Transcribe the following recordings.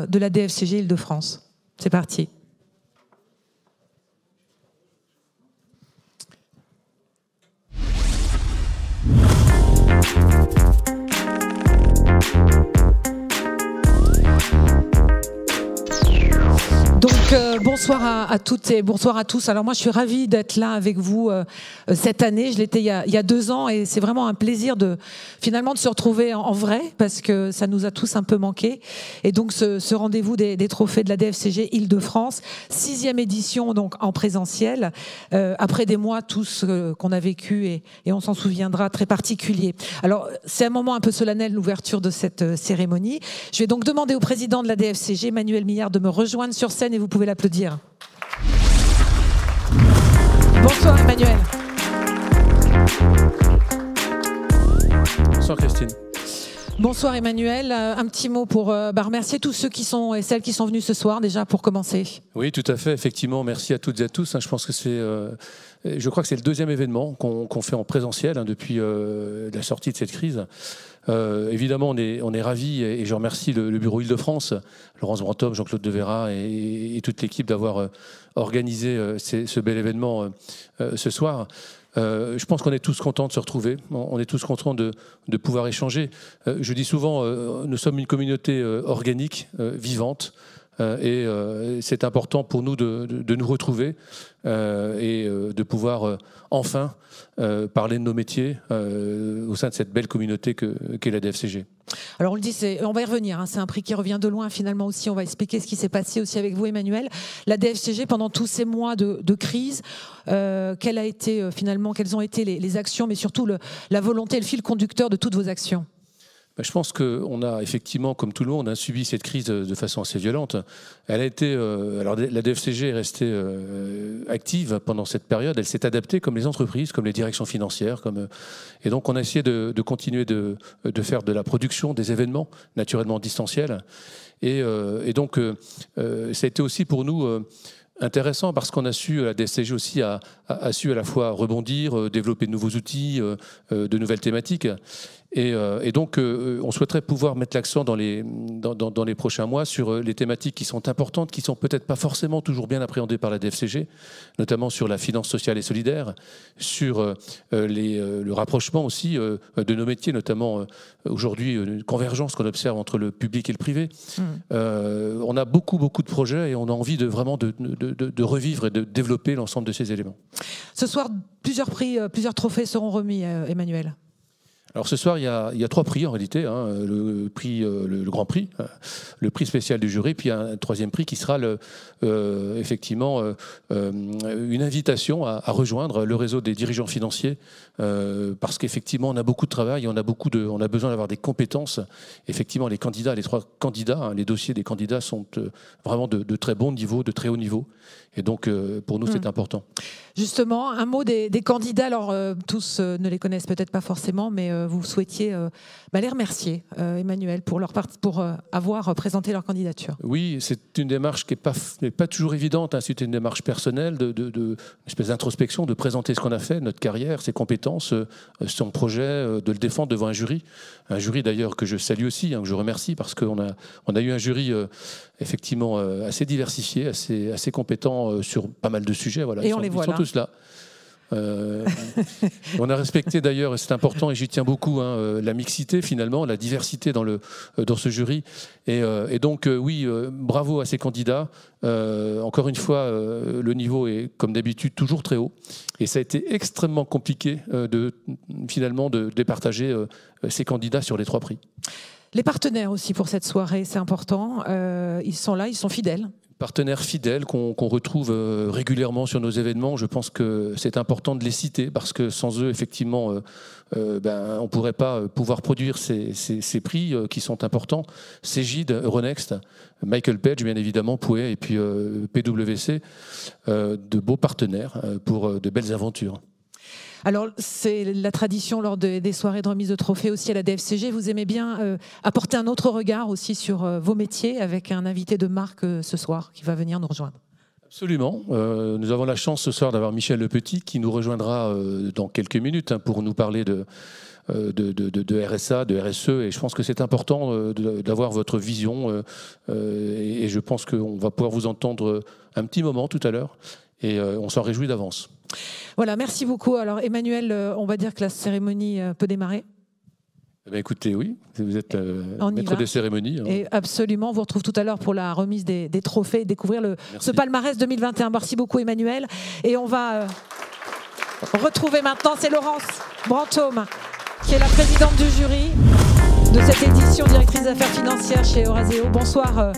de la DFCG Île-de-France. C'est parti. Donc bonsoir à toutes et bonsoir à tous. Alors moi je suis ravie d'être là avec vous cette année. Je l'étais il y a 2 ans et c'est vraiment un plaisir finalement de se retrouver en vrai parce que ça nous a tous un peu manqué. Et donc ce rendez-vous des trophées de la DFCG Île-de-France, 6e édition donc en présentiel, après des mois tous qu'on a vécu et on s'en souviendra, très particulier. Alors c'est un moment un peu solennel, l'ouverture de cette cérémonie. Je vais donc demander au président de la DFCG, Emmanuel Millard, de me rejoindre sur scène et vous pouvez l'applaudir. Bonsoir Emmanuel. Bonsoir Christine. Bonsoir Emmanuel. Un petit mot pour remercier tous ceux qui sont et celles qui sont venus ce soir déjà pour commencer. Oui, tout à fait. Effectivement, merci à toutes et à tous. Je pense que je crois que c'est le 2e événement qu'on fait en présentiel depuis la sortie de cette crise. Évidemment, on est ravis et je remercie le bureau Île-de-France, Laurence Brantôme, Jean-Claude Devera et toute l'équipe d'avoir organisé ce bel événement ce soir. Je pense qu'on est tous contents de se retrouver, on est tous contents de pouvoir échanger. Je dis souvent, nous sommes une communauté organique, vivante, et c'est important pour nous de nous retrouver et de pouvoir enfin parler de nos métiers au sein de cette belle communauté qu'est la DFCG. Alors on le dit, on va y revenir, c'est un prix qui revient de loin finalement aussi, on va expliquer ce qui s'est passé aussi avec vous Emmanuel. La DFCG pendant tous ces mois de crise, quelles ont été les actions mais surtout la volonté, le fil conducteur de toutes vos actions? Je pense qu'on a effectivement, comme tout le monde, subi cette crise de façon assez violente. Elle a été, alors la DFCG est restée active pendant cette période. Elle s'est adaptée comme les entreprises, comme les directions financières, et donc on a essayé de continuer de faire de la production, des événements naturellement distanciels. Et donc ça a été aussi pour nous intéressant parce qu'on a su, la DFCG aussi a su à la fois rebondir, développer de nouveaux outils, de nouvelles thématiques. Et donc, on souhaiterait pouvoir mettre l'accent dans les prochains mois sur les thématiques qui sont importantes, qui sont peut-être pas forcément toujours bien appréhendées par la DFCG, notamment sur la finance sociale et solidaire, sur le rapprochement aussi de nos métiers, notamment aujourd'hui une convergence qu'on observe entre le public et le privé. On a beaucoup de projets et on a envie vraiment de revivre et de développer l'ensemble de ces éléments. Ce soir, plusieurs trophées seront remis, Emmanuel. Alors ce soir, il y a 3 prix en réalité, le grand prix, le prix spécial du jury, puis un 3e prix qui sera effectivement une invitation à rejoindre le réseau des dirigeants financiers, parce qu'effectivement on a beaucoup de travail, et on a besoin d'avoir des compétences. Effectivement, les 3 candidats, les dossiers des candidats sont vraiment de très bon niveau, de très haut niveau, et donc pour nous c'est important. Justement, un mot des candidats. Alors tous ne les connaissent peut-être pas forcément, mais vous souhaitiez les remercier, Emmanuel, pour avoir présenté leur candidature. Oui, c'est une démarche qui n'est pas toujours évidente. C'est une démarche personnelle, une espèce d'introspection, de présenter ce qu'on a fait, notre carrière, ses compétences, son projet, de le défendre devant un jury. Un jury d'ailleurs que je salue aussi, que je remercie, parce qu'on a eu un jury effectivement assez diversifié, assez compétent sur pas mal de sujets. Voilà. Et on les voit là. Ils sont tous là. On a respecté d'ailleurs, et c'est important et j'y tiens beaucoup, la mixité finalement, la diversité dans ce jury. Et donc oui, bravo à ces candidats. Encore une fois, le niveau est comme d'habitude toujours très haut. Et ça a été extrêmement compliqué de départager ces candidats sur les 3 prix. Les partenaires aussi pour cette soirée, c'est important. Ils sont là, ils sont fidèles. Partenaires fidèles qu'on retrouve régulièrement sur nos événements. Je pense que c'est important de les citer parce que sans eux, effectivement, on ne pourrait pas pouvoir produire ces prix qui sont importants. Cégide, Euronext, Michael Page, bien évidemment, Pouet et puis PwC, de beaux partenaires pour de belles aventures. Alors, c'est la tradition lors des soirées de remise de trophées aussi à la DFCG. Vous aimez bien apporter un autre regard aussi sur vos métiers avec un invité de marque ce soir qui va venir nous rejoindre. Absolument. Nous avons la chance ce soir d'avoir Michel Lepetit qui nous rejoindra dans quelques minutes pour nous parler de RSA, de RSE, et je pense que c'est important d'avoir votre vision et je pense qu'on va pouvoir vous entendre un petit moment tout à l'heure et on s'en réjouit d'avance. Voilà, merci beaucoup. Alors Emmanuel, on va dire que la cérémonie peut démarrer. Eh bien, écoutez, oui, vous êtes maître des cérémonies. Et absolument, on vous retrouve tout à l'heure pour la remise des trophées et découvrir ce palmarès 2021. Merci beaucoup Emmanuel. Et on va retrouver maintenant, c'est Laurence Brantôme, qui est la présidente du jury de cette édition, directrice des affaires financières chez Euraseo. Bonsoir.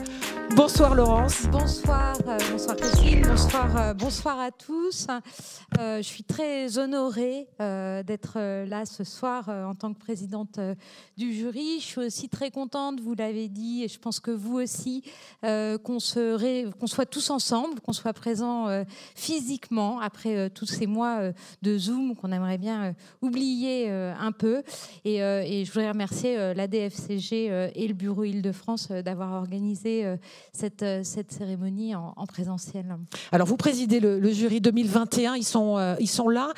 Bonsoir Laurence. Bonsoir Christine, bonsoir à tous. Je suis très honorée d'être là ce soir en tant que présidente du jury. Je suis aussi très contente, vous l'avez dit, et je pense que vous aussi, qu'on soit tous ensemble, qu'on soit présents physiquement après tous ces mois de Zoom qu'on aimerait bien oublier un peu. Et je voudrais remercier la DFCG et le Bureau Île-de-France d'avoir organisé cette cérémonie en présentiel. Alors, vous présidez le jury 2021, ils sont là.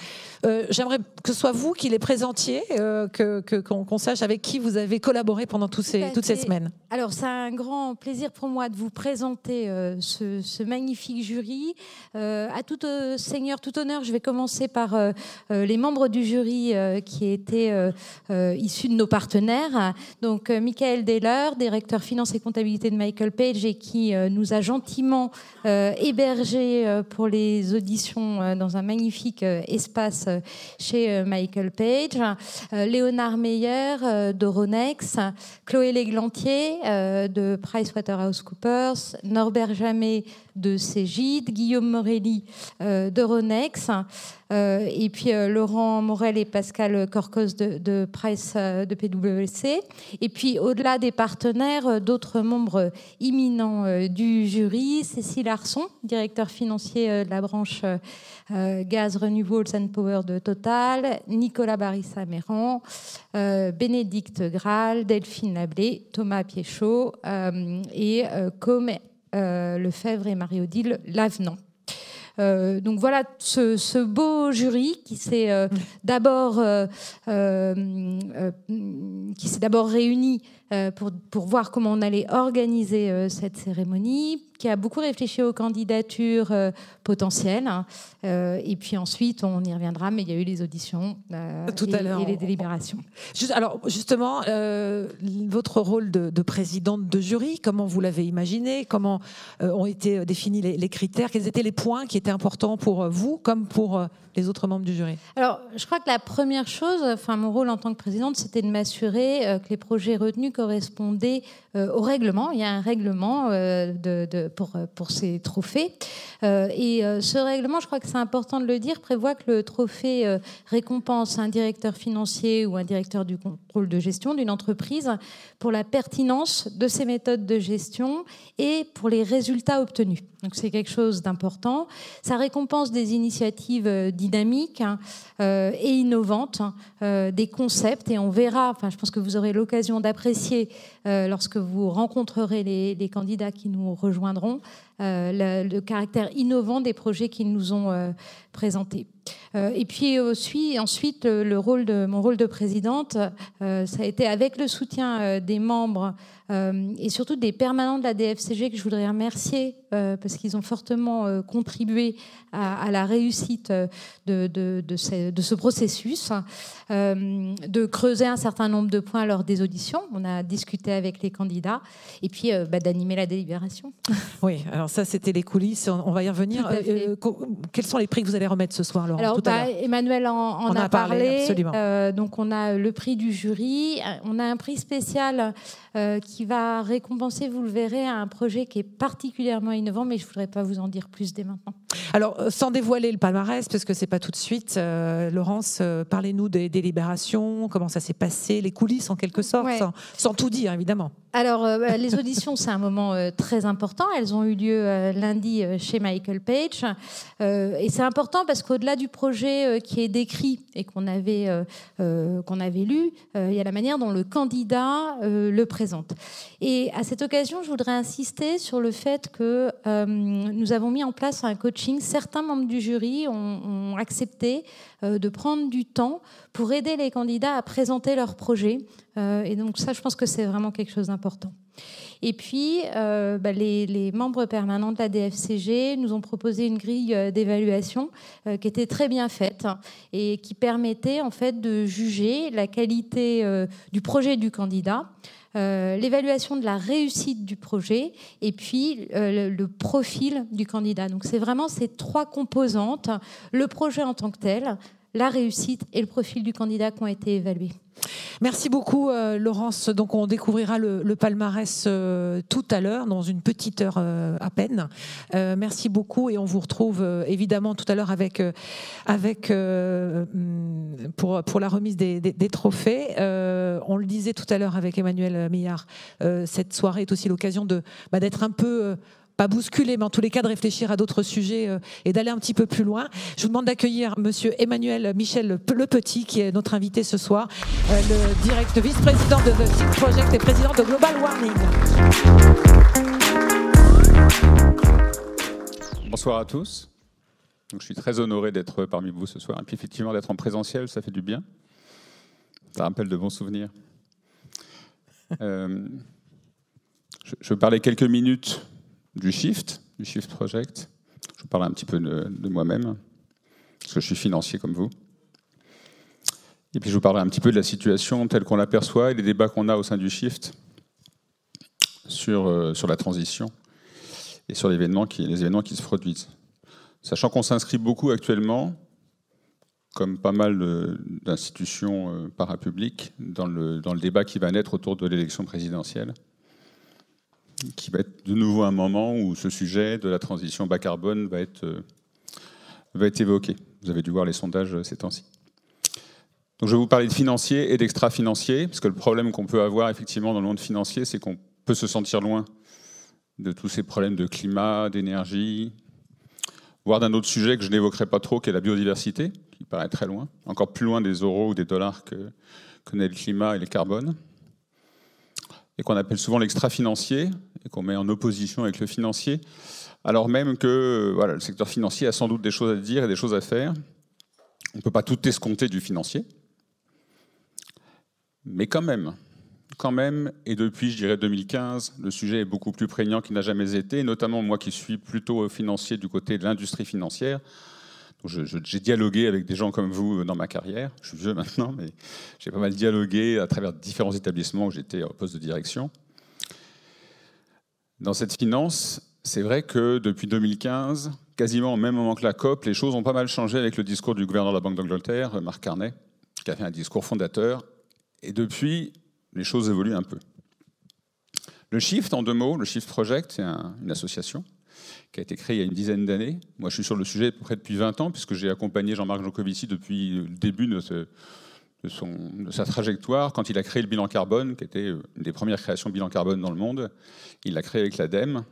J'aimerais que ce soit vous qui les présentiez, qu'on sache avec qui vous avez collaboré pendant toutes ces semaines. Alors, c'est un grand plaisir pour moi de vous présenter ce magnifique jury. À tout seigneur, tout honneur, je vais commencer par les membres du jury qui étaient issus de nos partenaires. Donc, Michael Deller, directeur finance et comptabilité de Michael Page, et qui nous a gentiment hébergés pour les auditions dans un magnifique espace chez Michael Page. Léonard Meyer d'Euronext, Chloé Léglantier de PricewaterhouseCoopers, Norbert Jamet de Cégide, Guillaume Morelli d'Euronext, et puis Laurent Morel et Pascal Corcos de Price de PwC. Et puis au-delà des partenaires, d'autres membres imminents du jury, Cécile Arson, directeur financier de la branche Gaz, Renewables and Power de Total, Nicolas Barissa-Méran, Bénédicte Graal, Delphine Lablé, Thomas Piéchaud et comme Lefebvre et Marie-Odile Lavenant. Donc voilà ce beau jury qui s'est d'abord réuni pour voir comment on allait organiser cette cérémonie, qui a beaucoup réfléchi aux candidatures potentielles. Et puis ensuite, on y reviendra, mais il y a eu les auditions et les délibérations. Alors justement, votre rôle de présidente de jury, comment vous l'avez imaginé? Comment ont été définis les critères? Quels étaient les points qui étaient importants pour vous comme pour les autres membres du jury? Alors, je crois que la première chose, mon rôle en tant que présidente, c'était de m'assurer que les projets retenus correspondaient au règlement. Il y a un règlement pour ces trophées. Et ce règlement, je crois que c'est important de le dire, prévoit que le trophée récompense un directeur financier ou un directeur du contrôle de gestion d'une entreprise pour la pertinence de ses méthodes de gestion et pour les résultats obtenus. Donc c'est quelque chose d'important. Ça récompense des initiatives dynamiques et innovantes, des concepts, et on verra, je pense que vous aurez l'occasion d'apprécier lorsque vous rencontrerez les candidats qui nous rejoindront, le caractère innovant des projets qu'ils nous ont présentés. Et puis ensuite, mon rôle de présidente, ça a été avec le soutien des membres et surtout des permanents de la DFCG que je voudrais remercier parce qu'ils ont fortement contribué à la réussite de ce processus, de creuser un certain nombre de points lors des auditions. On a discuté avec les candidats et puis d'animer la délibération. Oui, alors ça c'était les coulisses, on va y revenir. Quels sont les prix que vous allez remettre ce soir, Laurent? Alors, Emmanuel en a parlé. Donc on a le prix du jury, on a un prix spécial qui va récompenser, vous le verrez, un projet qui est particulièrement innovant, mais je ne voudrais pas vous en dire plus dès maintenant. Alors, sans dévoiler le palmarès, parce que c'est pas tout de suite, Laurence, parlez-nous des délibérations, comment ça s'est passé, les coulisses en quelque sorte, Ouais. sans tout dire évidemment. Alors, les auditions, c'est un moment très important. Elles ont eu lieu lundi chez Michael Page. Et c'est important parce qu'au-delà du projet qui est décrit et qu'on avait lu, il y a la manière dont le candidat le présente. Et à cette occasion, je voudrais insister sur le fait que nous avons mis en place un coaching. Certains membres du jury ont accepté de prendre du temps pour aider les candidats à présenter leur projet. Et donc ça, je pense que c'est vraiment quelque chose d'important. Et puis, les membres permanents de la DFCG nous ont proposé une grille d'évaluation qui était très bien faite et qui permettait en fait de juger la qualité du projet du candidat, l'évaluation de la réussite du projet et puis le profil du candidat. Donc c'est vraiment ces trois composantes, le projet en tant que tel, la réussite et le profil du candidat qui ont été évalués. Merci beaucoup Laurence. Donc on découvrira le palmarès tout à l'heure, dans une petite heure à peine. Merci beaucoup et on vous retrouve évidemment tout à l'heure pour la remise des trophées. On le disait tout à l'heure avec Emmanuel Millard, cette soirée est aussi l'occasion d'être un peu... pas bousculer, mais en tous les cas de réfléchir à d'autres sujets et d'aller un petit peu plus loin. Je vous demande d'accueillir Monsieur Emmanuel Michel Le Petit, qui est notre invité ce soir, le vice-président de The Think Project et président de Global Warming. Bonsoir à tous. Donc, je suis très honoré d'être parmi vous ce soir. Et puis effectivement, d'être en présentiel, ça fait du bien. Ça rappelle de bons souvenirs. Je vais parler quelques minutes du Shift Project. Je vous parle un petit peu de moi-même, parce que je suis financier comme vous. Et puis je vous parlerai un petit peu de la situation telle qu'on l'aperçoit et des débats qu'on a au sein du Shift sur la transition et sur les événements qui se produisent. Sachant qu'on s'inscrit beaucoup actuellement, comme pas mal d'institutions parapubliques, dans le débat qui va naître autour de l'élection présidentielle, qui va être de nouveau un moment où ce sujet de la transition bas carbone va être évoqué. Vous avez dû voir les sondages ces temps-ci. Donc je vais vous parler de financier et d'extra-financier, parce que le problème qu'on peut avoir effectivement dans le monde financier, c'est qu'on peut se sentir loin de tous ces problèmes de climat, d'énergie, voire d'un autre sujet que je n'évoquerai pas trop, qui est la biodiversité, qui paraît très loin, encore plus loin des euros ou des dollars que n'est le climat et le carbone, et qu'on appelle souvent l'extra-financier, et qu'on met en opposition avec le financier, alors même que le secteur financier a sans doute des choses à dire et des choses à faire. On ne peut pas tout escompter du financier, mais quand même, et depuis, je dirais, 2015, le sujet est beaucoup plus prégnant qu'il n'a jamais été, notamment moi qui suis plutôt financier du côté de l'industrie financière. J'ai dialogué avec des gens comme vous dans ma carrière. Je suis vieux maintenant, mais j'ai pas mal dialogué à travers différents établissements où j'étais au poste de direction. Dans cette finance, c'est vrai que depuis 2015, quasiment au même moment que la COP, les choses ont pas mal changé avec le discours du gouverneur de la Banque d'Angleterre, Mark Carney, qui a fait un discours fondateur. Et depuis, les choses évoluent un peu. Le Shift, en deux mots, le Shift Project, c'est une association qui a été créée il y a une dizaine d'années. Moi, je suis sur le sujet à peu près depuis 20 ans, puisque j'ai accompagné Jean-Marc Jancovici depuis le début de sa trajectoire, quand il a créé le bilan carbone, qui était une des premières créations de bilan carbone dans le monde. Il l'a créé avec l'ADEME.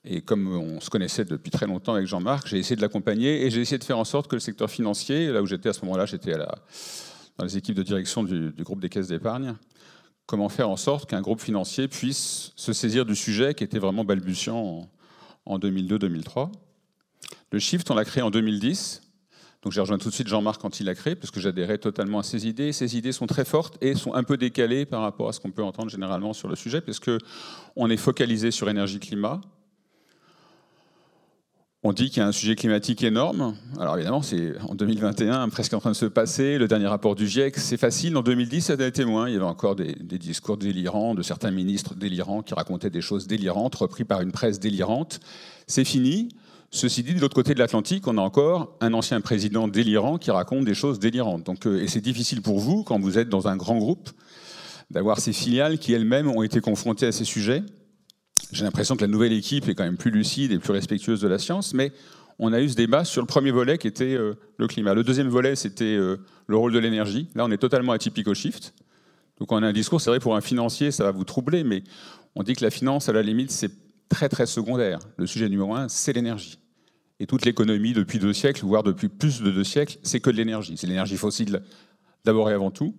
Et comme on se connaissait depuis très longtemps avec Jean-Marc, j'ai essayé de l'accompagner et j'ai essayé de faire en sorte que le secteur financier, là où j'étais à ce moment-là, j'étais dans les équipes de direction du groupe des caisses d'épargne, comment faire en sorte qu'un groupe financier puisse se saisir du sujet qui était vraiment balbutiant en 2002-2003. Le Shift, on l'a créé en 2010. Donc j'ai rejoint tout de suite Jean-Marc quand il l'a créé, parce que j'adhérais totalement à ses idées. Ces idées sont très fortes et sont un peu décalées par rapport à ce qu'on peut entendre généralement sur le sujet, parce qu'on est focalisé sur énergie-climat. On dit qu'il y a un sujet climatique énorme. Alors évidemment, c'est en 2021, presque en train de se passer. Le dernier rapport du GIEC, c'est facile. En 2010, ça a été moins. Il y avait encore des discours délirants de certains ministres délirants qui racontaient des choses délirantes, repris par une presse délirante. C'est fini. Ceci dit, de l'autre côté de l'Atlantique, on a encore un ancien président délirant qui raconte des choses délirantes. Donc, et c'est difficile pour vous, quand vous êtes dans un grand groupe, d'avoir ces filiales qui elles-mêmes ont été confrontées à ces sujets. J'ai l'impression que la nouvelle équipe est quand même plus lucide et plus respectueuse de la science, mais on a eu ce débat sur le premier volet qui était le climat. Le deuxième volet, c'était le rôle de l'énergie. Là, on est totalement atypique au shift. Donc on a un discours, c'est vrai, pour un financier, ça va vous troubler, mais on dit que la finance, à la limite, c'est très très secondaire. Le sujet numéro 1, c'est l'énergie. Et toute l'économie, depuis 2 siècles, voire depuis plus de 2 siècles, c'est que de l'énergie. C'est l'énergie fossile d'abord et avant tout.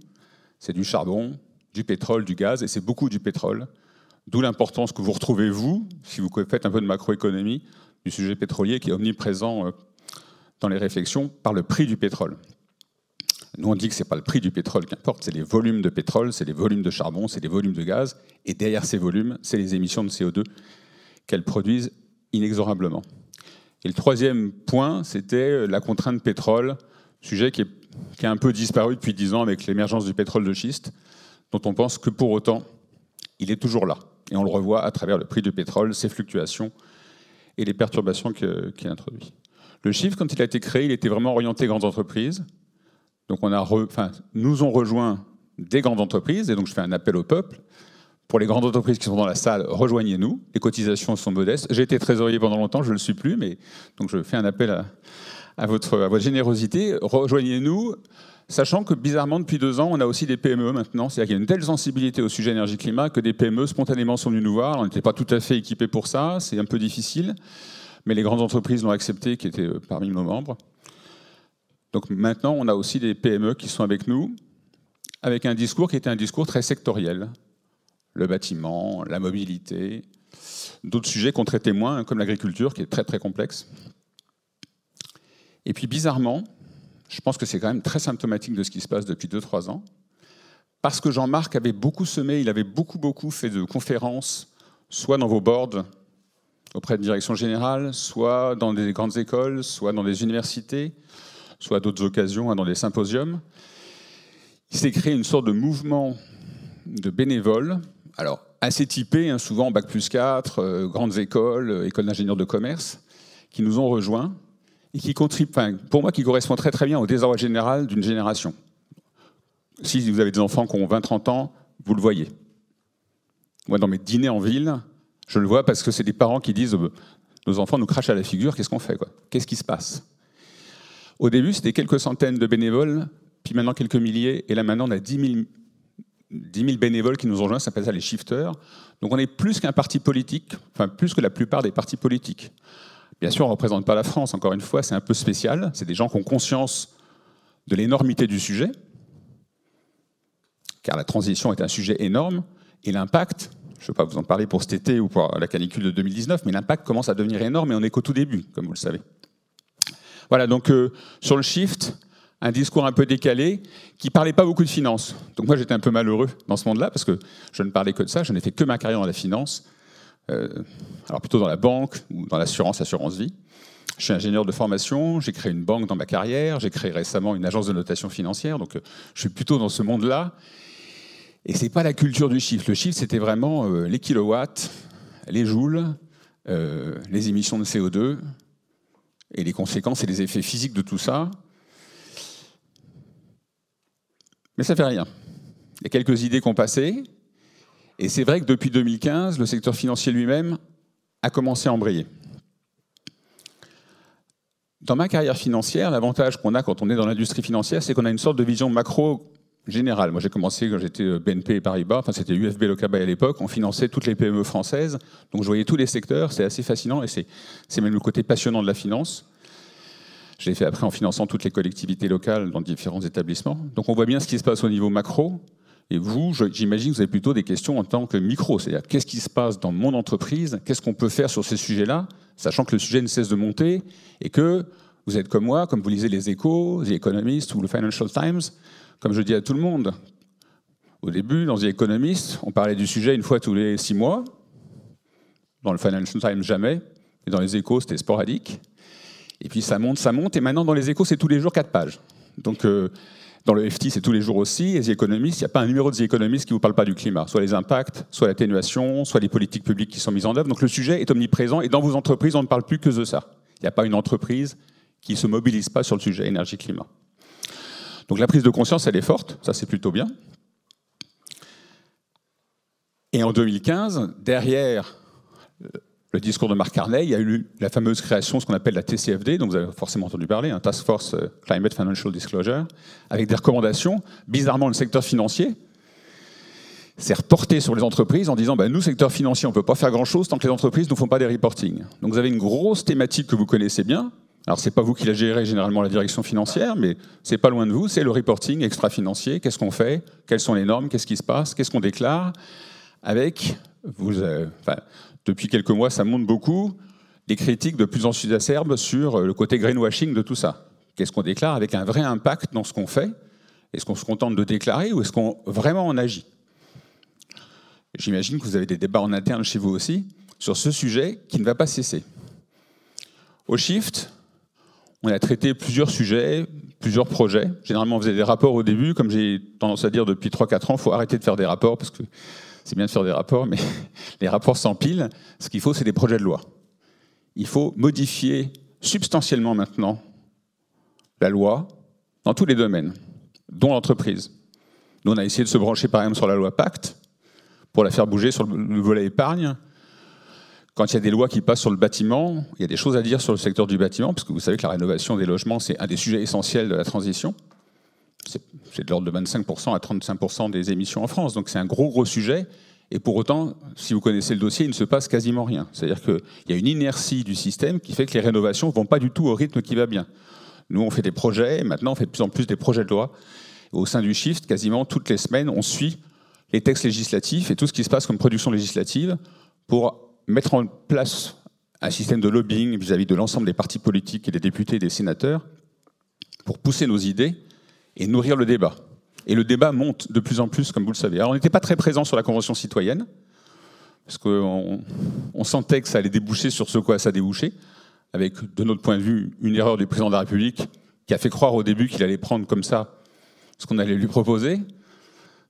C'est du charbon, du pétrole, du gaz, et c'est beaucoup du pétrole. D'où l'importance que vous retrouvez, vous, si vous faites un peu de macroéconomie, du sujet pétrolier qui est omniprésent dans les réflexions par le prix du pétrole. Nous, on dit que ce n'est pas le prix du pétrole qui importe, c'est les volumes de pétrole, c'est les volumes de charbon, c'est les volumes de gaz, et derrière ces volumes, c'est les émissions de CO2 qu'elles produisent inexorablement. Et le troisième point, c'était la contrainte pétrole, sujet qui a un peu disparu depuis 10 ans avec l'émergence du pétrole de schiste, dont on pense que pour autant, il est toujours là. Et on le revoit à travers le prix du pétrole, ses fluctuations et les perturbations qu'il introduit. Le chiffre, quand il a été créé, il était vraiment orienté grandes entreprises. Donc nous ont rejoint des grandes entreprises, et donc je fais un appel au peuple. Pour les grandes entreprises qui sont dans la salle, rejoignez-nous. Les cotisations sont modestes. J'ai été trésorier pendant longtemps, je ne le suis plus, mais donc je fais un appel à votre générosité. Rejoignez-nous, sachant que bizarrement, depuis 2 ans, on a aussi des PME maintenant. C'est-à-dire qu'il y a une telle sensibilité au sujet énergie-climat que des PME spontanément sont venues nous voir. On n'était pas tout à fait équipés pour ça, c'est un peu difficile. Mais les grandes entreprises l'ont accepté, qui étaient parmi nos membres. Donc maintenant, on a aussi des PME qui sont avec nous, avec un discours qui était un discours très sectoriel. Le bâtiment, la mobilité, d'autres sujets qu'on traitait moins, comme l'agriculture, qui est très très complexe. Et puis bizarrement, je pense que c'est quand même très symptomatique de ce qui se passe depuis 2-3 ans, parce que Jean-Marc avait beaucoup semé, il avait beaucoup fait de conférences, soit dans vos boards, auprès de direction générale, soit dans des grandes écoles, soit dans des universités, soit à d'autres occasions, dans des symposiums. Il s'est créé une sorte de mouvement de bénévoles, alors assez typés, souvent Bac+4, grandes écoles, écoles d'ingénieurs de commerce, qui nous ont rejoints et qui contribuent, pour moi, qui correspond très très bien au désarroi général d'une génération. Si vous avez des enfants qui ont 20-30 ans, vous le voyez. Moi, dans mes dîners en ville, je le vois parce que c'est des parents qui disent « Nos enfants nous crachent à la figure, qu'est-ce qu'on fait, quoi ? Qu'est-ce qui se passe ?» Au début, c'était quelques centaines de bénévoles, puis maintenant quelques milliers, et là maintenant on a 10 000 bénévoles qui nous ont rejoints, ça s'appelle ça les shifters. Donc on est plus qu'un parti politique, enfin plus que la plupart des partis politiques. Bien sûr, on ne représente pas la France, encore une fois, c'est un peu spécial, c'est des gens qui ont conscience de l'énormité du sujet, car la transition est un sujet énorme, et l'impact, je ne vais pas vous en parler pour cet été ou pour la canicule de 2019, mais l'impact commence à devenir énorme, et on n'est qu'au tout début, comme vous le savez. Voilà, donc sur le shift, un discours un peu décalé, qui ne parlait pas beaucoup de finance. Donc moi, j'étais un peu malheureux dans ce monde-là, parce que je ne parlais que de ça, je n'ai fait que ma carrière dans la finance, alors plutôt dans la banque ou dans l'assurance, assurance vie. Je suis ingénieur de formation, j'ai créé une banque dans ma carrière, j'ai créé récemment une agence de notation financière, donc je suis plutôt dans ce monde-là. Et ce n'est pas la culture du chiffre. Le chiffre, c'était vraiment les kilowatts, les joules, les émissions de CO2, et les conséquences et les effets physiques de tout ça. Mais ça ne fait rien. Il y a quelques idées qui ont passé, et c'est vrai que depuis 2015, le secteur financier lui-même a commencé à embrayer. Dans ma carrière financière, l'avantage qu'on a quand on est dans l'industrie financière, c'est qu'on a une sorte de vision macro générale. Moi, j'ai commencé quand j'étais BNP Paribas, enfin c'était UFB Locabaye à l'époque, on finançait toutes les PME françaises, donc je voyais tous les secteurs, c'est assez fascinant, et c'est même le côté passionnant de la finance. Je l'ai fait après en finançant toutes les collectivités locales dans différents établissements. Donc on voit bien ce qui se passe au niveau macro, et vous, j'imagine que vous avez plutôt des questions en tant que micro, c'est-à-dire qu'est-ce qui se passe dans mon entreprise, qu'est-ce qu'on peut faire sur ces sujets-là, sachant que le sujet ne cesse de monter, et que vous êtes comme moi, comme vous lisez les Échos, The Economist ou le Financial Times, comme je dis à tout le monde, au début, dans The Economist, on parlait du sujet une fois tous les 6 mois, dans le Financial Times jamais, et dans les Échos, c'était sporadique. Et puis ça monte, et maintenant dans les Échos, c'est tous les jours 4 pages. Donc dans le FT, c'est tous les jours aussi, et The Economist, il n'y a pas un numéro de The Economist qui ne vous parle pas du climat, soit les impacts, soit l'atténuation, soit les politiques publiques qui sont mises en œuvre. Donc le sujet est omniprésent, et dans vos entreprises, on ne parle plus que de ça. Il n'y a pas une entreprise qui ne se mobilise pas sur le sujet énergie-climat. Donc la prise de conscience, elle est forte, ça c'est plutôt bien. Et en 2015, derrière le discours de Mark Carney, il y a eu la fameuse création, ce qu'on appelle la TCFD, dont vous avez forcément entendu parler, un Task Force Climate Financial Disclosure, avec des recommandations. Bizarrement, le secteur financier s'est reporté sur les entreprises en disant nous, secteur financier, on ne peut pas faire grand-chose tant que les entreprises ne font pas des reporting. Donc vous avez une grosse thématique que vous connaissez bien. Alors ce n'est pas vous qui la gérez, généralement la direction financière, mais c'est pas loin de vous, c'est le reporting extra-financier. Qu'est-ce qu'on fait? Quelles sont les normes? Qu'est-ce qui se passe? Qu'est-ce qu'on déclare? Avec, depuis quelques mois, ça monte beaucoup, des critiques de plus en plus acerbes sur le côté greenwashing de tout ça. Qu'est-ce qu'on déclare avec un vrai impact dans ce qu'on fait? Est-ce qu'on se contente de déclarer ou est-ce qu'on vraiment en agit? J'imagine que vous avez des débats en interne chez vous aussi sur ce sujet qui ne va pas cesser. Au Shift, on a traité plusieurs sujets, plusieurs projets. Généralement, on faisait des rapports au début. Comme j'ai tendance à dire depuis 3-4 ans, il faut arrêter de faire des rapports parce que c'est bien de faire des rapports, mais les rapports s'empilent. Ce qu'il faut, c'est des projets de loi. Il faut modifier substantiellement maintenant la loi dans tous les domaines, dont l'entreprise. Nous, on a essayé de se brancher par exemple sur la loi Pacte pour la faire bouger sur le volet épargne. Quand il y a des lois qui passent sur le bâtiment, il y a des choses à dire sur le secteur du bâtiment, parce que vous savez que la rénovation des logements, c'est un des sujets essentiels de la transition. C'est de l'ordre de 25% à 35% des émissions en France, donc c'est un gros sujet. Et pour autant, si vous connaissez le dossier, il ne se passe quasiment rien. C'est-à-dire qu'il y a une inertie du système qui fait que les rénovations ne vont pas du tout au rythme qui va bien. Nous, on fait des projets, maintenant on fait de plus en plus des projets de loi. Au sein du Shift, quasiment toutes les semaines, on suit les textes législatifs et tout ce qui se passe comme production législative pour mettre en place un système de lobbying vis-à-vis de l'ensemble des partis politiques et des députés et des sénateurs pour pousser nos idées et nourrir le débat. Et le débat monte de plus en plus, comme vous le savez. Alors, on n'était pas très présent sur la Convention citoyenne, parce qu'on sentait que ça allait déboucher sur ce quoi ça débouchait, avec, de notre point de vue, une erreur du président de la République qui a fait croire au début qu'il allait prendre comme ça ce qu'on allait lui proposer.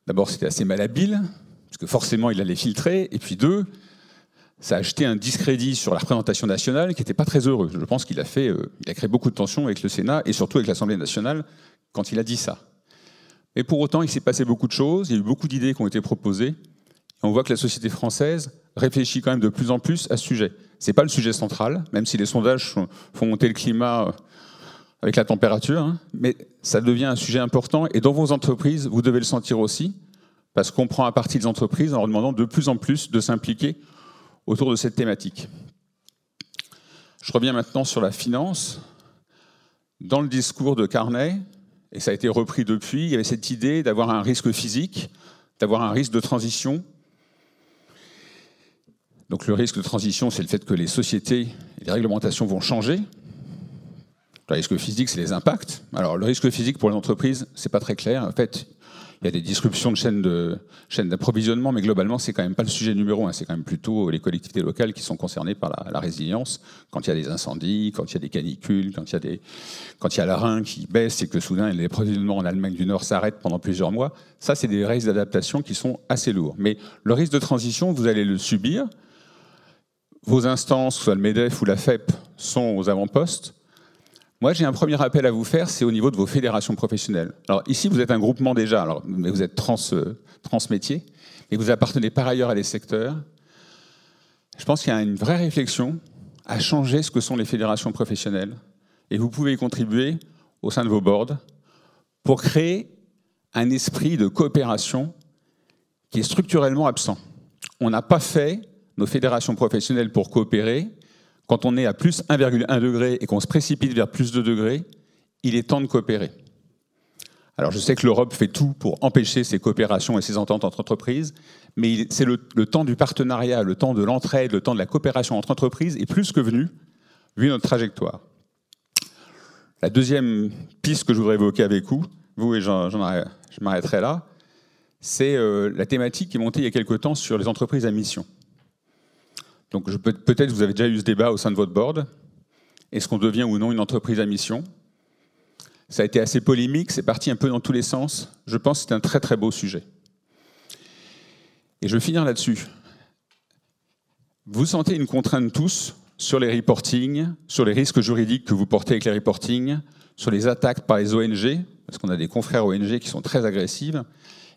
D'abord, c'était assez malhabile, parce que forcément, il allait filtrer. Et puis deux, ça a jeté un discrédit sur la représentation nationale qui n'était pas très heureux. Je pense qu'il a créé beaucoup de tensions avec le Sénat et surtout avec l'Assemblée nationale quand il a dit ça. Mais pour autant, il s'est passé beaucoup de choses, il y a eu beaucoup d'idées qui ont été proposées. Et on voit que la société française réfléchit quand même de plus en plus à ce sujet. Ce n'est pas le sujet central, même si les sondages font monter le climat avec la température, mais ça devient un sujet important. Et dans vos entreprises, vous devez le sentir aussi, parce qu'on prend à partie les entreprises en leur demandant de plus en plus de s'impliquer autour de cette thématique. Je reviens maintenant sur la finance. Dans le discours de Carney, et ça a été repris depuis, il y avait cette idée d'avoir un risque physique, d'avoir un risque de transition. Donc le risque de transition, c'est le fait que les sociétés et les réglementations vont changer. Le risque physique, c'est les impacts. Alors le risque physique pour les entreprises, c'est pas très clair. En fait, il y a des disruptions de chaînes d'approvisionnement, mais globalement, c'est quand même pas le sujet numéro un. C'est quand même plutôt les collectivités locales qui sont concernées par la résilience. Quand il y a des incendies, quand il y a des canicules, quand il y a la Rhin qui baisse et que soudain les approvisionnements en Allemagne du Nord s'arrêtent pendant plusieurs mois, ça, c'est des risques d'adaptation qui sont assez lourds. Mais le risque de transition, vous allez le subir. Vos instances, soit le MEDEF ou la FEP, sont aux avant-postes. Moi, j'ai un premier appel à vous faire, c'est au niveau de vos fédérations professionnelles. Alors ici, vous êtes un groupement déjà, mais vous êtes transmétier, et vous appartenez par ailleurs à des secteurs. Je pense qu'il y a une vraie réflexion à changer ce que sont les fédérations professionnelles, et vous pouvez y contribuer au sein de vos boards pour créer un esprit de coopération qui est structurellement absent. On n'a pas fait nos fédérations professionnelles pour coopérer. Quand on est à plus 1,1 degré et qu'on se précipite vers plus 2 degrés, il est temps de coopérer. Alors je sais que l'Europe fait tout pour empêcher ces coopérations et ces ententes entre entreprises, mais c'est le temps du partenariat, le temps de l'entraide, le temps de la coopération entre entreprises est plus que venu, vu notre trajectoire. La deuxième piste que je voudrais évoquer avec vous et je m'arrêterai là, c'est la thématique qui est montée il y a quelque temps sur les entreprises à mission. Donc peut-être vous avez déjà eu ce débat au sein de votre board. Est-ce qu'on devient ou non une entreprise à mission? Ça a été assez polémique, c'est parti un peu dans tous les sens. Je pense que c'est un très très beau sujet. Et je vais finir là-dessus. Vous sentez une contrainte tous sur les reportings, sur les risques juridiques que vous portez avec les reportings, sur les attaques par les ONG, parce qu'on a des confrères ONG qui sont très agressives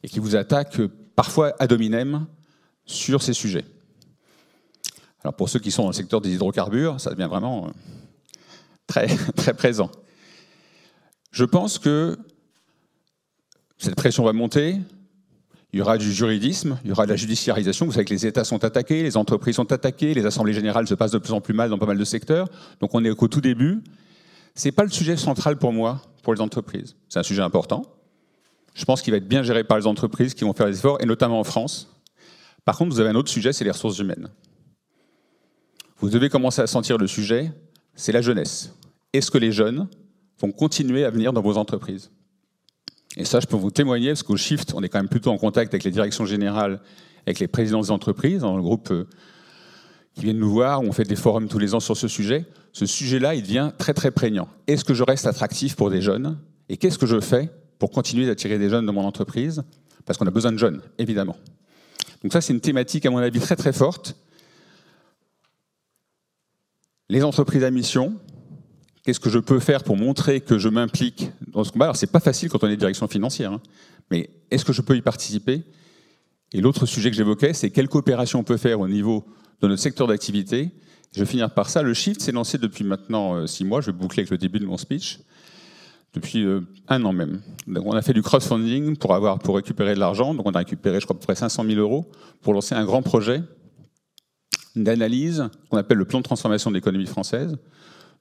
et qui vous attaquent parfois ad hominem sur ces sujets. Alors pour ceux qui sont dans le secteur des hydrocarbures, ça devient vraiment très, très présent. Je pense que cette pression va monter, il y aura du juridisme, il y aura de la judiciarisation. Vous savez que les États sont attaqués, les entreprises sont attaquées, les assemblées générales se passent de plus en plus mal dans pas mal de secteurs. Donc on est qu'au tout début. Ce n'est pas le sujet central pour moi, pour les entreprises. C'est un sujet important. Je pense qu'il va être bien géré par les entreprises qui vont faire des efforts, et notamment en France. Par contre, vous avez un autre sujet, c'est les ressources humaines. Vous devez commencer à sentir le sujet, c'est la jeunesse. Est-ce que les jeunes vont continuer à venir dans vos entreprises? Et ça, je peux vous témoigner, parce qu'au Shift, on est quand même plutôt en contact avec les directions générales, avec les présidents des entreprises, dans le groupe qui viennent nous voir, où on fait des forums tous les ans sur ce sujet. Ce sujet-là, il devient très très prégnant. Est-ce que je reste attractif pour des jeunes? Et qu'est-ce que je fais pour continuer d'attirer des jeunes dans mon entreprise? Parce qu'on a besoin de jeunes, évidemment. Donc ça, c'est une thématique, à mon avis, très très forte. Les entreprises à mission, qu'est-ce que je peux faire pour montrer que je m'implique dans ce combat? Alors, c'est pas facile quand on est direction financière, hein, mais est-ce que je peux y participer? Et l'autre sujet que j'évoquais, c'est quelle coopération on peut faire au niveau de notre secteur d'activité. Je vais finir par ça. Le Shift s'est lancé depuis maintenant 6 mois. Je vais boucler avec le début de mon speech. Depuis 1 an même. Donc, on a fait du crowdfunding pour récupérer de l'argent. Donc on a récupéré, je crois, à peu près 500 000 € pour lancer un grand projet d'analyse qu'on appelle le plan de transformation de l'économie française.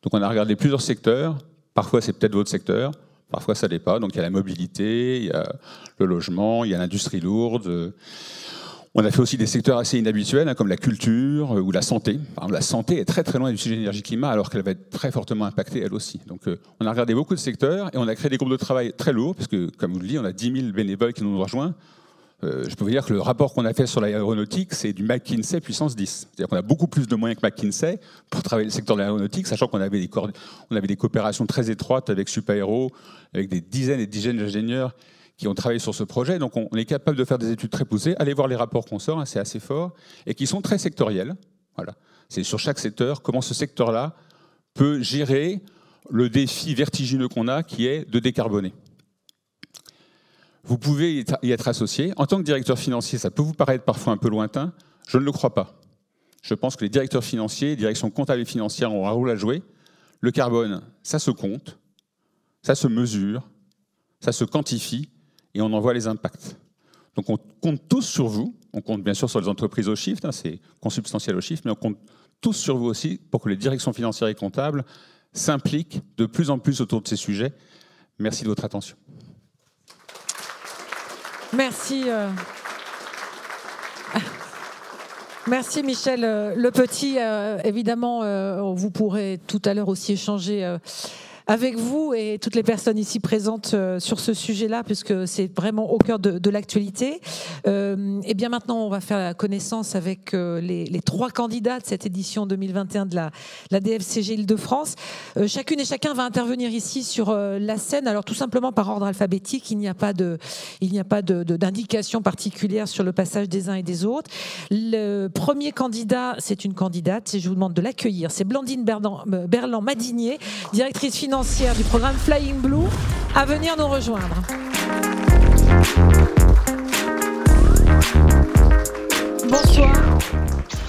Donc on a regardé plusieurs secteurs. Parfois c'est peut-être votre secteur, parfois ça l'est pas. Donc il y a la mobilité, il y a le logement, il y a l'industrie lourde. On a fait aussi des secteurs assez inhabituels, hein, comme la culture ou la santé. Par exemple, la santé est très très loin du sujet énergie-climat, alors qu'elle va être très fortement impactée elle aussi. Donc on a regardé beaucoup de secteurs et on a créé des groupes de travail très lourds, parce que, comme je vous le dis, on a 10 000 bénévoles qui nous ont rejoints. Je peux vous dire que le rapport qu'on a fait sur l'aéronautique, c'est du McKinsey puissance 10. C'est-à-dire qu'on a beaucoup plus de moyens que McKinsey pour travailler le secteur de l'aéronautique, sachant qu'on avait des coopérations très étroites avec Supaéro, avec des dizaines et dizaines d'ingénieurs qui ont travaillé sur ce projet. Donc on est capable de faire des études très poussées. Allez voir les rapports qu'on sort, hein, c'est assez fort, et qui sont très sectoriels. Voilà. C'est sur chaque secteur, comment ce secteur-là peut gérer le défi vertigineux qu'on a, qui est de décarboner. Vous pouvez y être associé. En tant que directeur financier, ça peut vous paraître parfois un peu lointain. Je ne le crois pas. Je pense que les directeurs financiers, les directions comptables et financières ont un rôle à jouer. Le carbone, ça se compte, ça se mesure, ça se quantifie, et on en voit les impacts. Donc on compte tous sur vous. On compte bien sûr sur les entreprises au Shift, hein, c'est consubstantiel au Shift, mais on compte tous sur vous aussi pour que les directions financières et comptables s'impliquent de plus en plus autour de ces sujets. Merci de votre attention. Merci. Merci Michel Le Petit. Évidemment, vous pourrez tout à l'heure aussi échanger avec vous et toutes les personnes ici présentes sur ce sujet-là, puisque c'est vraiment au cœur de l'actualité. Et bien maintenant, on va faire la connaissance avec les 3 candidats de cette édition 2021 de la DFCG Île-de-France. Chacune et chacun va intervenir ici sur la scène. Alors tout simplement par ordre alphabétique, il n'y a pas d'indication particulière sur le passage des uns et des autres. Le premier candidat, c'est une candidate, et je vous demande de l'accueillir. C'est Blandine Berland-Madinier, directrice financière du programme Flying Blue, à venir nous rejoindre. Bonsoir.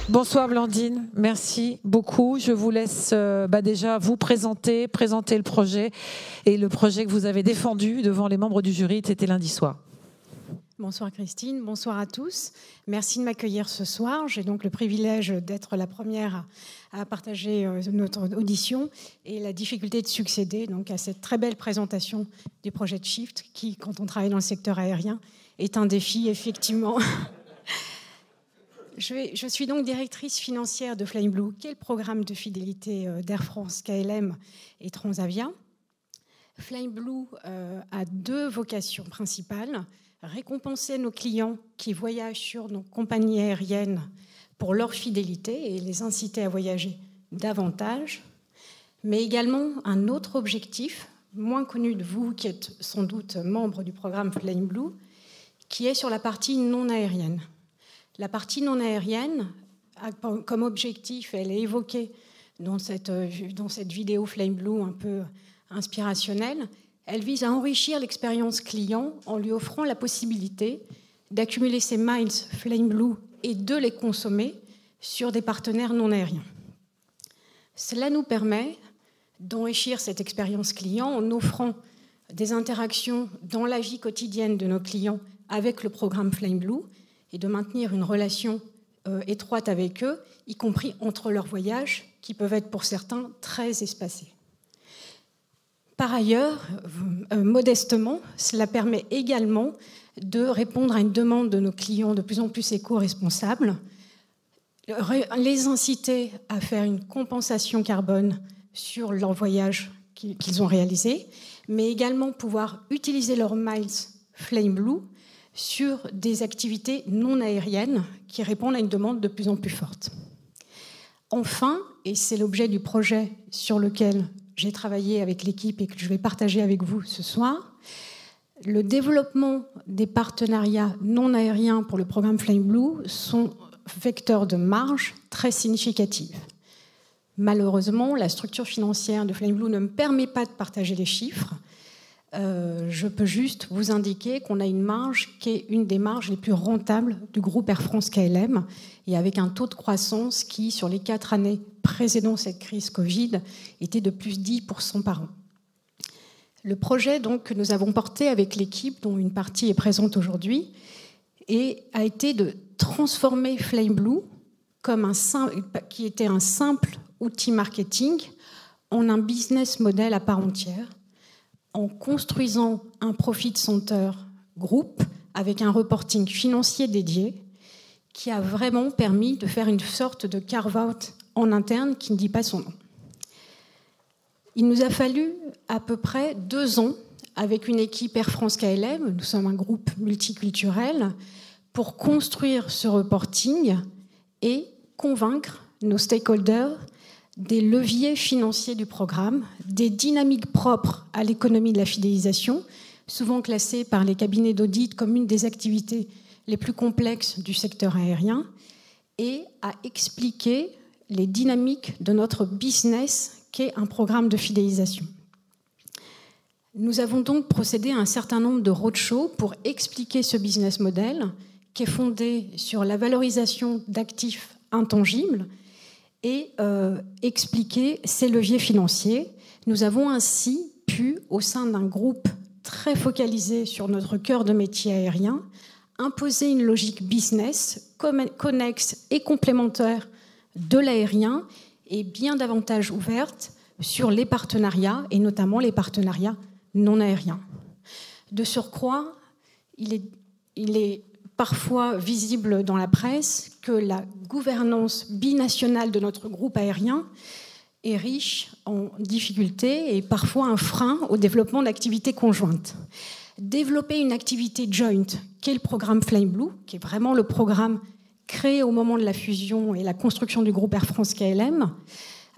Bonsoir Blandine, merci beaucoup. Je vous laisse déjà vous présenter le projet, et le projet que vous avez défendu devant les membres du jury, c'était lundi soir. Bonsoir Christine, bonsoir à tous. Merci de m'accueillir ce soir. J'ai donc le privilège d'être la première à partager notre audition et la difficulté de succéder donc à cette très belle présentation du projet de Shift qui, quand on travaille dans le secteur aérien, est un défi effectivement. Je suis donc directrice financière de Flying Blue, qui est le programme de fidélité d'Air France, KLM et Transavia. Flying Blue a 2 vocations principales. Récompenser nos clients qui voyagent sur nos compagnies aériennes pour leur fidélité et les inciter à voyager davantage, mais également un autre objectif, moins connu de vous, qui êtes sans doute membre du programme Flying Blue, qui est sur la partie non aérienne. La partie non aérienne a comme objectif, elle est évoquée dans cette vidéo Flying Blue un peu inspirationnelle. Elle vise à enrichir l'expérience client en lui offrant la possibilité d'accumuler ses miles Flying Blue et de les consommer sur des partenaires non aériens. Cela nous permet d'enrichir cette expérience client en offrant des interactions dans la vie quotidienne de nos clients avec le programme Flying Blue et de maintenir une relation étroite avec eux, y compris entre leurs voyages, qui peuvent être pour certains très espacés. Par ailleurs, modestement, cela permet également de répondre à une demande de nos clients de plus en plus éco-responsables, les inciter à faire une compensation carbone sur leur voyage qu'ils ont réalisé, mais également pouvoir utiliser leurs miles Flying Blue sur des activités non aériennes qui répondent à une demande de plus en plus forte. Enfin, et c'est l'objet du projet sur lequel j'ai travaillé avec l'équipe et que je vais partager avec vous ce soir, le développement des partenariats non aériens pour le programme Flying Blue sont vecteurs de marge très significatifs. Malheureusement, la structure financière de Flying Blue ne me permet pas de partager les chiffres. Je peux juste vous indiquer qu'on a une marge qui est une des marges les plus rentables du groupe Air France KLM et avec un taux de croissance qui, sur les 4 années précédant cette crise Covid, était de plus 10% par an. Le projet donc, que nous avons porté avec l'équipe, dont une partie est présente aujourd'hui, a été de transformer Flying Blue, qui était un simple outil marketing, en un business model à part entière, en construisant un profit center groupe avec un reporting financier dédié qui a vraiment permis de faire une sorte de carve-out en interne qui ne dit pas son nom. Il nous a fallu à peu près 2 ans avec une équipe Air France KLM, nous sommes un groupe multiculturel, pour construire ce reporting et convaincre nos stakeholders des leviers financiers du programme, des dynamiques propres à l'économie de la fidélisation, souvent classée par les cabinets d'audit comme une des activités les plus complexes du secteur aérien, et à expliquer les dynamiques de notre business qu'est un programme de fidélisation. Nous avons donc procédé à un certain nombre de roadshows pour expliquer ce business model qui est fondé sur la valorisation d'actifs intangibles et expliquer ses leviers financiers. Nous avons ainsi pu, au sein d'un groupe très focalisé sur notre cœur de métier aérien, imposer une logique business connexe et complémentaire de l'aérien et bien davantage ouverte sur les partenariats et notamment les partenariats non aériens. De surcroît, il est parfois visible dans la presse que la gouvernance binationale de notre groupe aérien est riche en difficultés et parfois un frein au développement d'activités conjointes. Développer une activité joint, qu'est le programme Flying Blue, qui est vraiment le programme créé au moment de la fusion et la construction du groupe Air France KLM,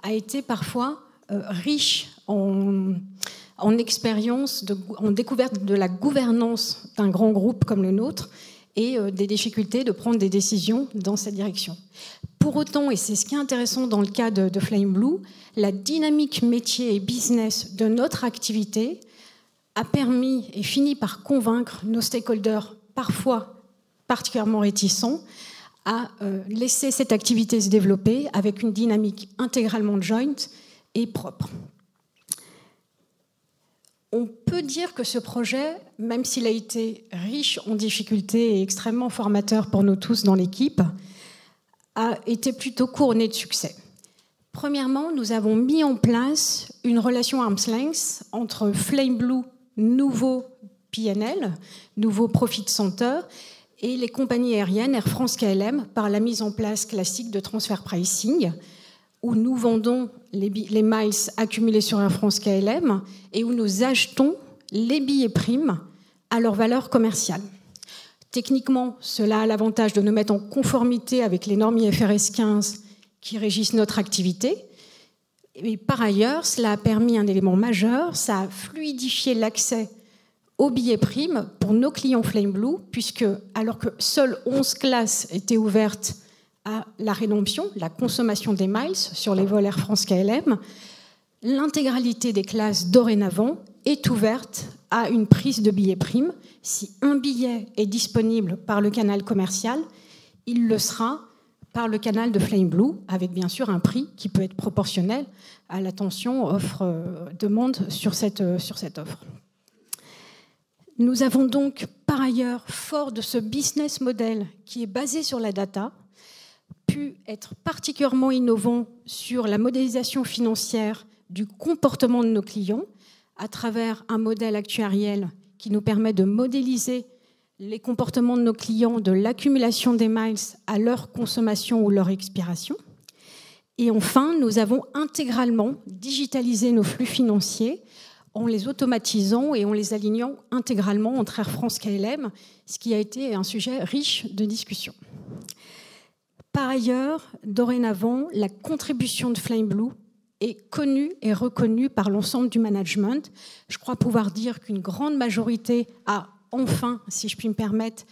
a été parfois riche en expérience, en découverte de la gouvernance d'un grand groupe comme le nôtre, et des difficultés de prendre des décisions dans cette direction. Pour autant, et c'est ce qui est intéressant dans le cas de Flying Blue, la dynamique métier et business de notre activité a permis et fini par convaincre nos stakeholders, parfois particulièrement réticents, à laisser cette activité se développer avec une dynamique intégralement joint et propre. On peut dire que ce projet, même s'il a été riche en difficultés et extrêmement formateur pour nous tous dans l'équipe, a été plutôt couronné de succès. Premièrement, nous avons mis en place une relation arm's length entre Flying Blue, nouveau PNL, nouveau Profit Center, et les compagnies aériennes Air France KLM par la mise en place classique de transfer pricing, où nous vendons les miles accumulés sur Air France KLM et où nous achetons les billets primes à leur valeur commerciale. Techniquement, cela a l'avantage de nous mettre en conformité avec les normes IFRS 15 qui régissent notre activité. Et par ailleurs, cela a permis un élément majeur, ça a fluidifié l'accès aux billets primes pour nos clients Flying Blue, puisque alors que seules 11 classes étaient ouvertes à la rédemption, la consommation des miles sur les vols Air France KLM, l'intégralité des classes dorénavant est ouverte à une prise de billets primes. Si un billet est disponible par le canal commercial, il le sera par le canal de Flame Blue, avec bien sûr un prix qui peut être proportionnel à la tension offre-demande sur cette offre. Nous avons donc, par ailleurs, fort de ce business model qui est basé sur la data, pu être particulièrement innovant sur la modélisation financière du comportement de nos clients à travers un modèle actuariel qui nous permet de modéliser les comportements de nos clients de l'accumulation des miles à leur consommation ou leur expiration. Et enfin, nous avons intégralement digitalisé nos flux financiers en les automatisant et en les alignant intégralement entre Air France KLM, ce qui a été un sujet riche de discussion. Par ailleurs, dorénavant, la contribution de Flame Blue est connue et reconnue par l'ensemble du management. Je crois pouvoir dire qu'une grande majorité a enfin, si je puis me permettre,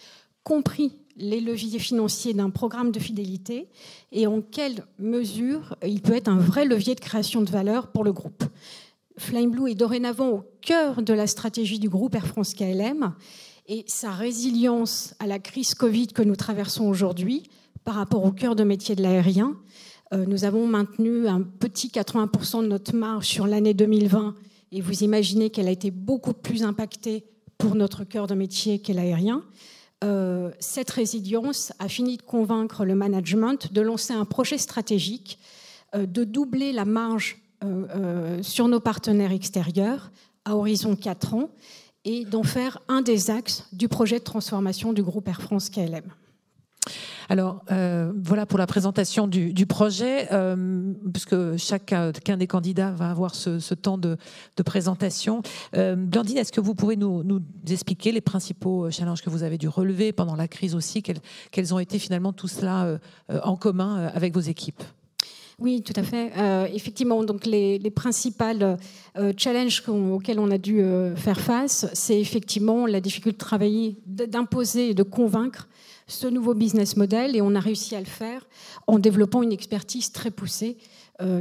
compris les leviers financiers d'un programme de fidélité et en quelle mesure il peut être un vrai levier de création de valeur pour le groupe. Flame Blue est dorénavant au cœur de la stratégie du groupe Air France KLM et sa résilience à la crise Covid que nous traversons aujourd'hui par rapport au cœur de métier de l'aérien. Nous avons maintenu un petit 80% de notre marge sur l'année 2020 et vous imaginez qu'elle a été beaucoup plus impactée pour notre cœur de métier qu'est l'aérien. Cette résilience a fini de convaincre le management de lancer un projet stratégique, de doubler la marge sur nos partenaires extérieurs à horizon 4 ans et d'en faire un des axes du projet de transformation du groupe Air France KLM. Alors, voilà pour la présentation du projet, puisque chacun des candidats va avoir ce temps de présentation. Blandine, est-ce que vous pouvez nous expliquer les principaux challenges que vous avez dû relever pendant la crise aussi, quels ont été finalement tout cela en commun avec vos équipes ? Oui, tout à fait. Effectivement, donc les principales challenges auxquels on a dû faire face, c'est effectivement la difficulté de travailler, d'imposer et de convaincre ce nouveau business model, et on a réussi à le faire en développant une expertise très poussée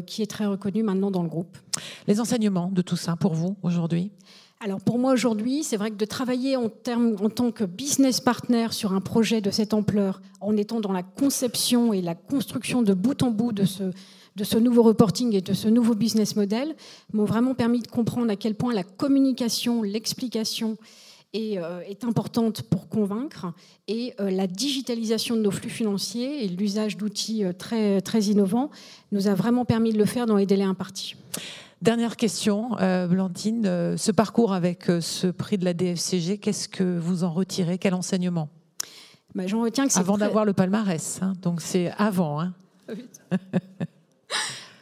qui est très reconnue maintenant dans le groupe. Les enseignements de tout ça pour vous aujourd'hui ? Alors pour moi aujourd'hui, c'est vrai que de travailler en tant que business partner sur un projet de cette ampleur, en étant dans la conception et la construction de bout en bout de ce nouveau reporting et de ce nouveau business model, m'ont vraiment permis de comprendre à quel point la communication, l'explication est importante pour convaincre, et la digitalisation de nos flux financiers et l'usage d'outils très, très innovants nous a vraiment permis de le faire dans les délais impartis. Dernière question, Blandine, ce parcours avec ce prix de la DFCG, qu'est-ce que vous en retirez ? Quel enseignement ? J'en retiens que c'est avant d'avoir le palmarès, hein, donc c'est avant. Hein.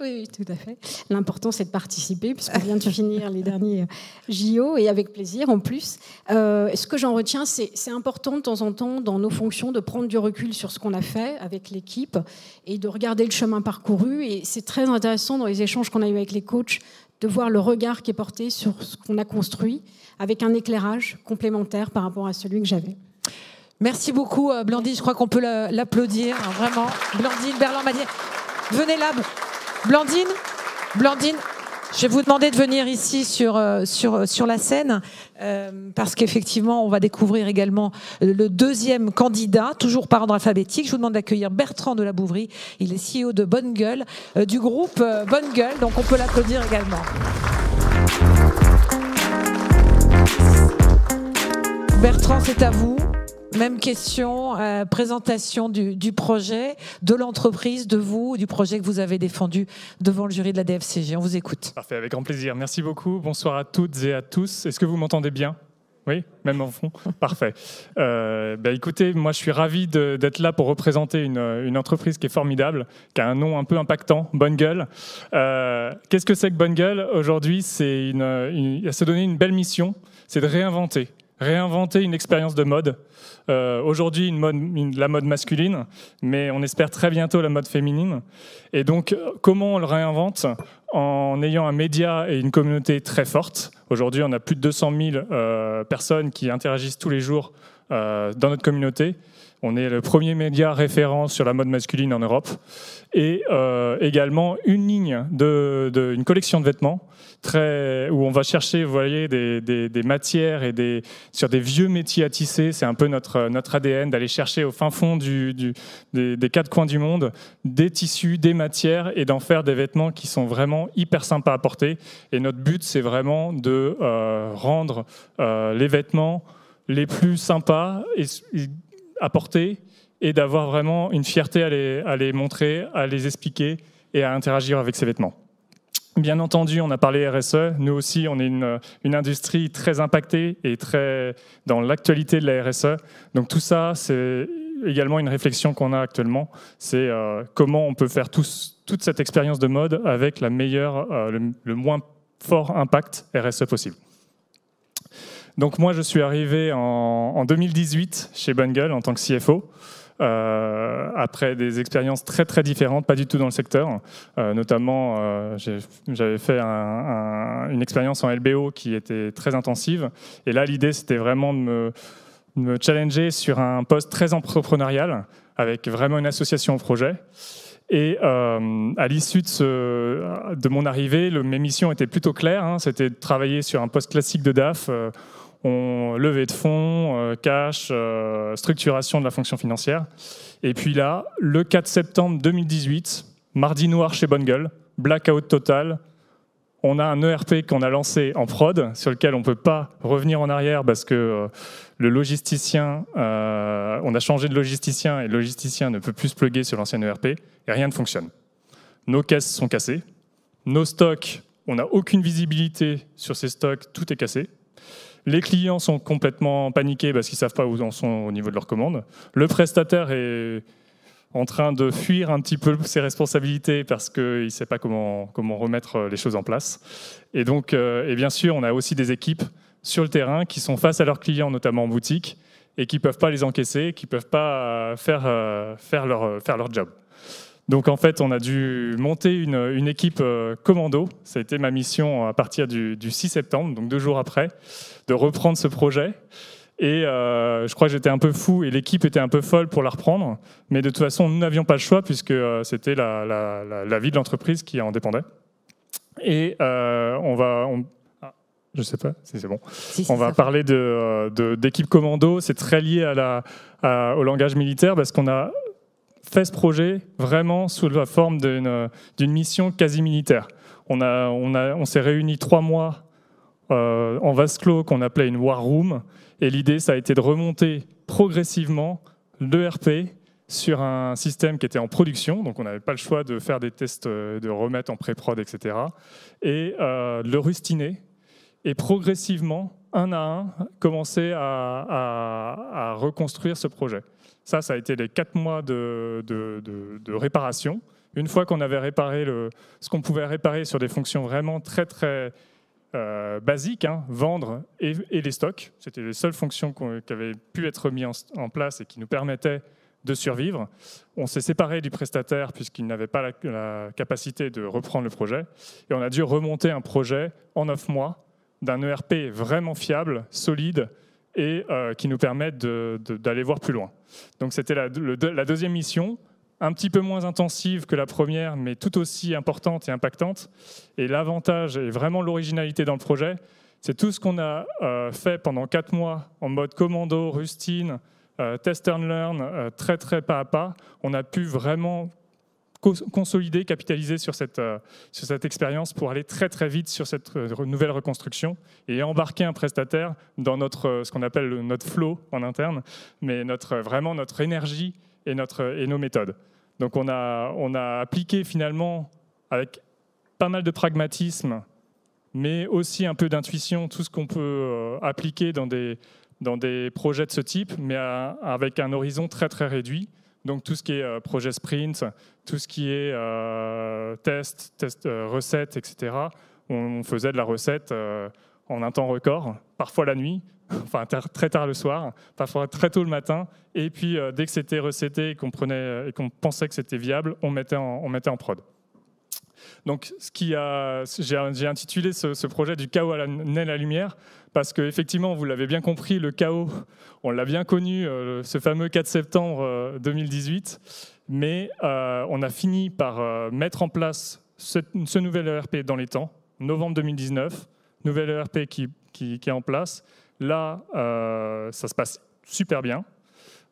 Oui, tout à fait. L'important, c'est de participer, puisqu'on vient de finir les derniers JO, et avec plaisir en plus. Ce que j'en retiens, c'est important de temps en temps, dans nos fonctions, de prendre du recul sur ce qu'on a fait avec l'équipe et de regarder le chemin parcouru. Et c'est très intéressant dans les échanges qu'on a eus avec les coachs de voir le regard qui est porté sur ce qu'on a construit, avec un éclairage complémentaire par rapport à celui que j'avais. Merci beaucoup, Blandine. Je crois qu'on peut l'applaudir, hein, vraiment. Blandine Berland-Madier, venez là. Blandine, je vais vous demander de venir ici sur la scène parce qu'effectivement, on va découvrir également le deuxième candidat, toujours par ordre alphabétique. Je vous demande d'accueillir Bertrand de la Bouvrie. Il est CEO de Bonne Gueule, du groupe Bonne Gueule, donc on peut l'applaudir également. Bertrand, c'est à vous. Même question, présentation du projet, de l'entreprise, de vous, du projet que vous avez défendu devant le jury de la DFCG. On vous écoute. Parfait, avec grand plaisir. Merci beaucoup. Bonsoir à toutes et à tous. Est-ce que vous m'entendez bien ? Oui, même en fond. Parfait. Écoutez, moi je suis ravi d'être là pour représenter une entreprise qui est formidable, qui a un nom un peu impactant, Bonne Gueule. Qu'est-ce que c'est que Bonne Gueule ? Aujourd'hui, c'est se donner une belle mission, c'est de réinventer une expérience de mode. Aujourd'hui, la mode masculine, mais on espère très bientôt la mode féminine. Et donc, comment on le réinvente ? En ayant un média et une communauté très forte. Aujourd'hui, on a plus de 200 000 personnes qui interagissent tous les jours dans notre communauté. On est le premier média référent sur la mode masculine en Europe. Et également une ligne, une collection de vêtements où on va chercher, vous voyez, des matières sur des vieux métiers à tisser. C'est un peu notre ADN d'aller chercher au fin fond des quatre coins du monde des tissus, des matières et d'en faire des vêtements qui sont vraiment hyper sympas à porter. Et notre but, c'est vraiment de rendre les vêtements les plus sympas à porter et d'avoir vraiment une fierté à les montrer, à les expliquer et à interagir avec ces vêtements. Bien entendu, on a parlé RSE. Nous aussi, on est une industrie très impactée et très dans l'actualité de la RSE. Donc tout ça, c'est également une réflexion qu'on a actuellement. C'est comment on peut faire toute cette expérience de mode avec la meilleure, le moins fort impact RSE possible. Donc moi, je suis arrivé en 2018 chez Bungle en tant que CFO. Après des expériences très très différentes, pas du tout dans le secteur. Notamment, j'avais fait une expérience en LBO qui était très intensive. Et là, l'idée, c'était vraiment de me challenger sur un poste très entrepreneurial, avec vraiment une association au projet. Et à l'issue de mon arrivée, mes missions étaient plutôt claires. Hein. C'était de travailler sur un poste classique de DAF, levée de fonds, cash, structuration de la fonction financière. Et puis là, le 4 septembre 2018, mardi noir chez Bungle, blackout total. On a un ERP qu'on a lancé en prod, sur lequel on ne peut pas revenir en arrière parce que le logisticien, on a changé de logisticien et le logisticien ne peut plus se plugger sur l'ancien ERP et rien ne fonctionne. Nos caisses sont cassées. Nos stocks, on n'a aucune visibilité sur ces stocks, tout est cassé. Les clients sont complètement paniqués parce qu'ils ne savent pas où ils en sont au niveau de leurs commandes. Le prestataire est en train de fuir un petit peu ses responsabilités parce qu'il ne sait pas comment remettre les choses en place. Et donc, et bien sûr, on a aussi des équipes sur le terrain qui sont face à leurs clients, notamment en boutique, et qui ne peuvent pas les encaisser, qui ne peuvent pas faire leur job. Donc en fait, on a dû monter une équipe commando. Ça a été ma mission à partir du 6 septembre, donc 2 jours après, de reprendre ce projet. Et je crois que j'étais un peu fou et l'équipe était un peu folle pour la reprendre. Mais de toute façon, nous n'avions pas le choix puisque c'était la vie de l'entreprise qui en dépendait. Et je ne sais pas si c'est bon. Si, on va parler d'équipe commando. C'est très lié au langage militaire parce qu'on a fait ce projet vraiment sous la forme d'une mission quasi militaire. On s'est réunis 3 mois en vase clos qu'on appelait une war room. Et l'idée, ça a été de remonter progressivement l'ERP sur un système qui était en production. Donc, on n'avait pas le choix de faire des tests, de remettre en pré-prod, etc. Et de le rustiner. Et progressivement, un à un, commencer à reconstruire ce projet. Ça a été les 4 mois de réparation. Une fois qu'on avait réparé ce qu'on pouvait réparer sur des fonctions vraiment très, très basiques, hein, vendre et les stocks, c'était les seules fonctions qui avaient pu être mises en place et qui nous permettaient de survivre. On s'est séparé du prestataire puisqu'il n'avait pas la capacité de reprendre le projet. Et on a dû remonter un projet en 9 mois d'un ERP vraiment fiable, solide, et qui nous permettent d'aller voir plus loin. Donc c'était la deuxième mission, un petit peu moins intensive que la première, mais tout aussi importante et impactante. Et l'avantage et vraiment l'originalité dans le projet, c'est tout ce qu'on a fait pendant 4 mois en mode commando, rustine, test and learn, très très pas à pas. On a pu vraiment consolider, capitaliser sur cette expérience pour aller très très vite sur cette nouvelle reconstruction et embarquer un prestataire dans ce qu'on appelle notre flow en interne, mais vraiment notre énergie et nos méthodes. Donc on a appliqué finalement avec pas mal de pragmatisme, mais aussi un peu d'intuition, tout ce qu'on peut appliquer dans des projets de ce type, mais avec un horizon très très réduit. Donc tout ce qui est projet sprint, tout ce qui est test, recette, etc. On faisait de la recette en un temps record, parfois la nuit, enfin très tard le soir, parfois très tôt le matin. Et puis dès que c'était recetté et qu'on pensait que c'était viable, on mettait en prod. Donc, j'ai intitulé ce projet du chaos naît la lumière, parce qu'effectivement, vous l'avez bien compris, le chaos, on l'a bien connu, ce fameux 4 septembre 2018, mais on a fini par mettre en place ce nouvel ERP dans les temps, novembre 2019, nouvel ERP qui est en place. Là, ça se passe super bien.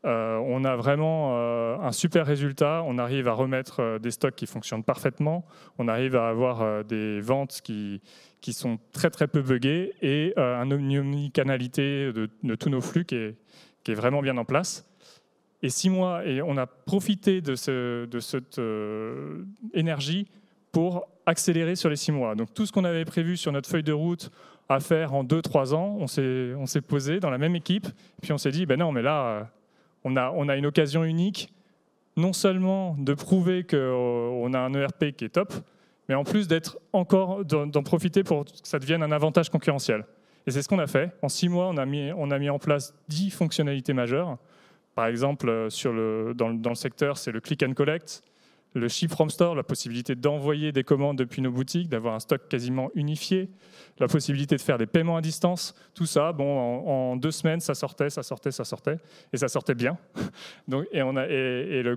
On a vraiment un super résultat. On arrive à remettre des stocks qui fonctionnent parfaitement. On arrive à avoir des ventes qui sont très très peu buggées et une omnicanalité de tous nos flux qui est vraiment bien en place. Et 6 mois, et on a profité de cette énergie pour accélérer sur les 6 mois. Donc tout ce qu'on avait prévu sur notre feuille de route à faire en 2-3 ans, on s'est posé dans la même équipe, puis on s'est dit, ben non, mais là, on a une occasion unique, non seulement de prouver qu'on a un ERP qui est top, mais en plus d'en profiter pour que ça devienne un avantage concurrentiel. Et c'est ce qu'on a fait. En 6 mois, on a mis en place 10 fonctionnalités majeures. Par exemple, dans le secteur, c'est le click and collect, le ship from store, la possibilité d'envoyer des commandes depuis nos boutiques, d'avoir un stock quasiment unifié, la possibilité de faire des paiements à distance, tout ça, en 2 semaines, ça sortait, et ça sortait bien. Donc, et le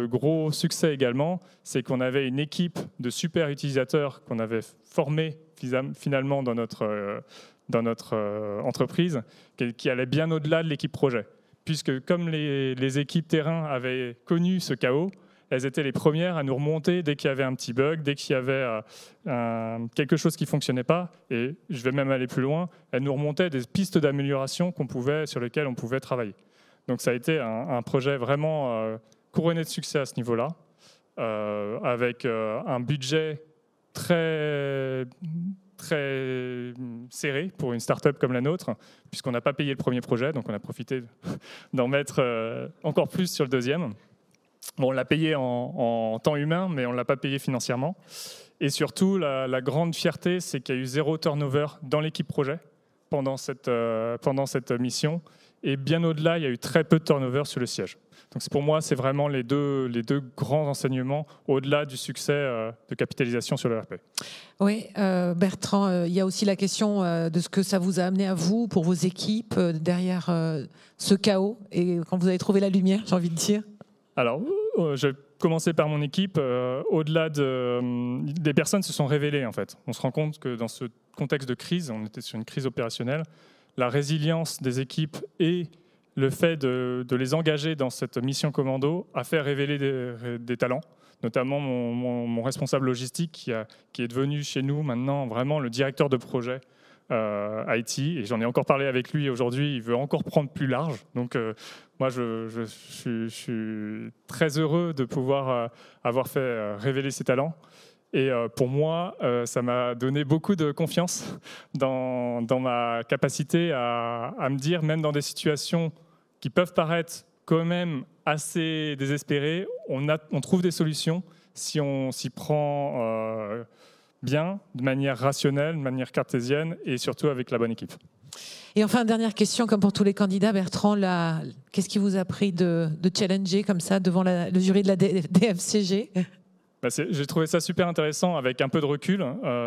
gros succès également, c'est qu'on avait une équipe de super utilisateurs qu'on avait formés finalement dans notre entreprise, qui allait bien au-delà de l'équipe projet. Puisque comme les équipes terrain avaient connu ce chaos, elles étaient les premières à nous remonter dès qu'il y avait un petit bug, dès qu'il y avait quelque chose qui ne fonctionnait pas. Et je vais même aller plus loin, elles nous remontaient des pistes d'amélioration sur lesquelles on pouvait travailler. Donc ça a été un projet vraiment couronné de succès à ce niveau-là, avec un budget très serré pour une start-up comme la nôtre, puisqu'on n'a pas payé le premier projet, donc on a profité d'en mettre encore plus sur le deuxième. Bon, on l'a payé en temps humain, mais on ne l'a pas payé financièrement. Et surtout, la grande fierté, c'est qu'il y a eu 0 turnover dans l'équipe projet pendant cette mission. Et bien au-delà, il y a eu très peu de turnover sur le siège. Donc pour moi, c'est vraiment les deux grands enseignements au-delà du succès de capitalisation sur l'ERP. Oui, Bertrand, il y a aussi la question de ce que ça vous a amené à vous, pour vos équipes, derrière ce chaos, et quand vous avez trouvé la lumière, j'ai envie de dire. Alors, je vais commencer par mon équipe. Au-delà des personnes se sont révélées, en fait. On se rend compte que dans ce contexte de crise, on était sur une crise opérationnelle, la résilience des équipes et le fait de les engager dans cette mission commando a fait révéler des talents, notamment mon responsable logistique qui est devenu chez nous maintenant vraiment le directeur de projet IT, et j'en ai encore parlé avec lui aujourd'hui, il veut encore prendre plus large. Donc moi, je suis très heureux de pouvoir avoir fait révéler ses talents. Et pour moi, ça m'a donné beaucoup de confiance dans ma capacité à me dire, même dans des situations qui peuvent paraître quand même assez désespérées, on trouve des solutions si on s'y prend bien, de manière rationnelle, de manière cartésienne et surtout avec la bonne équipe. Et enfin, dernière question, comme pour tous les candidats, Bertrand, qu'est-ce qui vous a pris de challenger comme ça devant le jury de la DFCG ? J'ai trouvé ça super intéressant avec un peu de recul,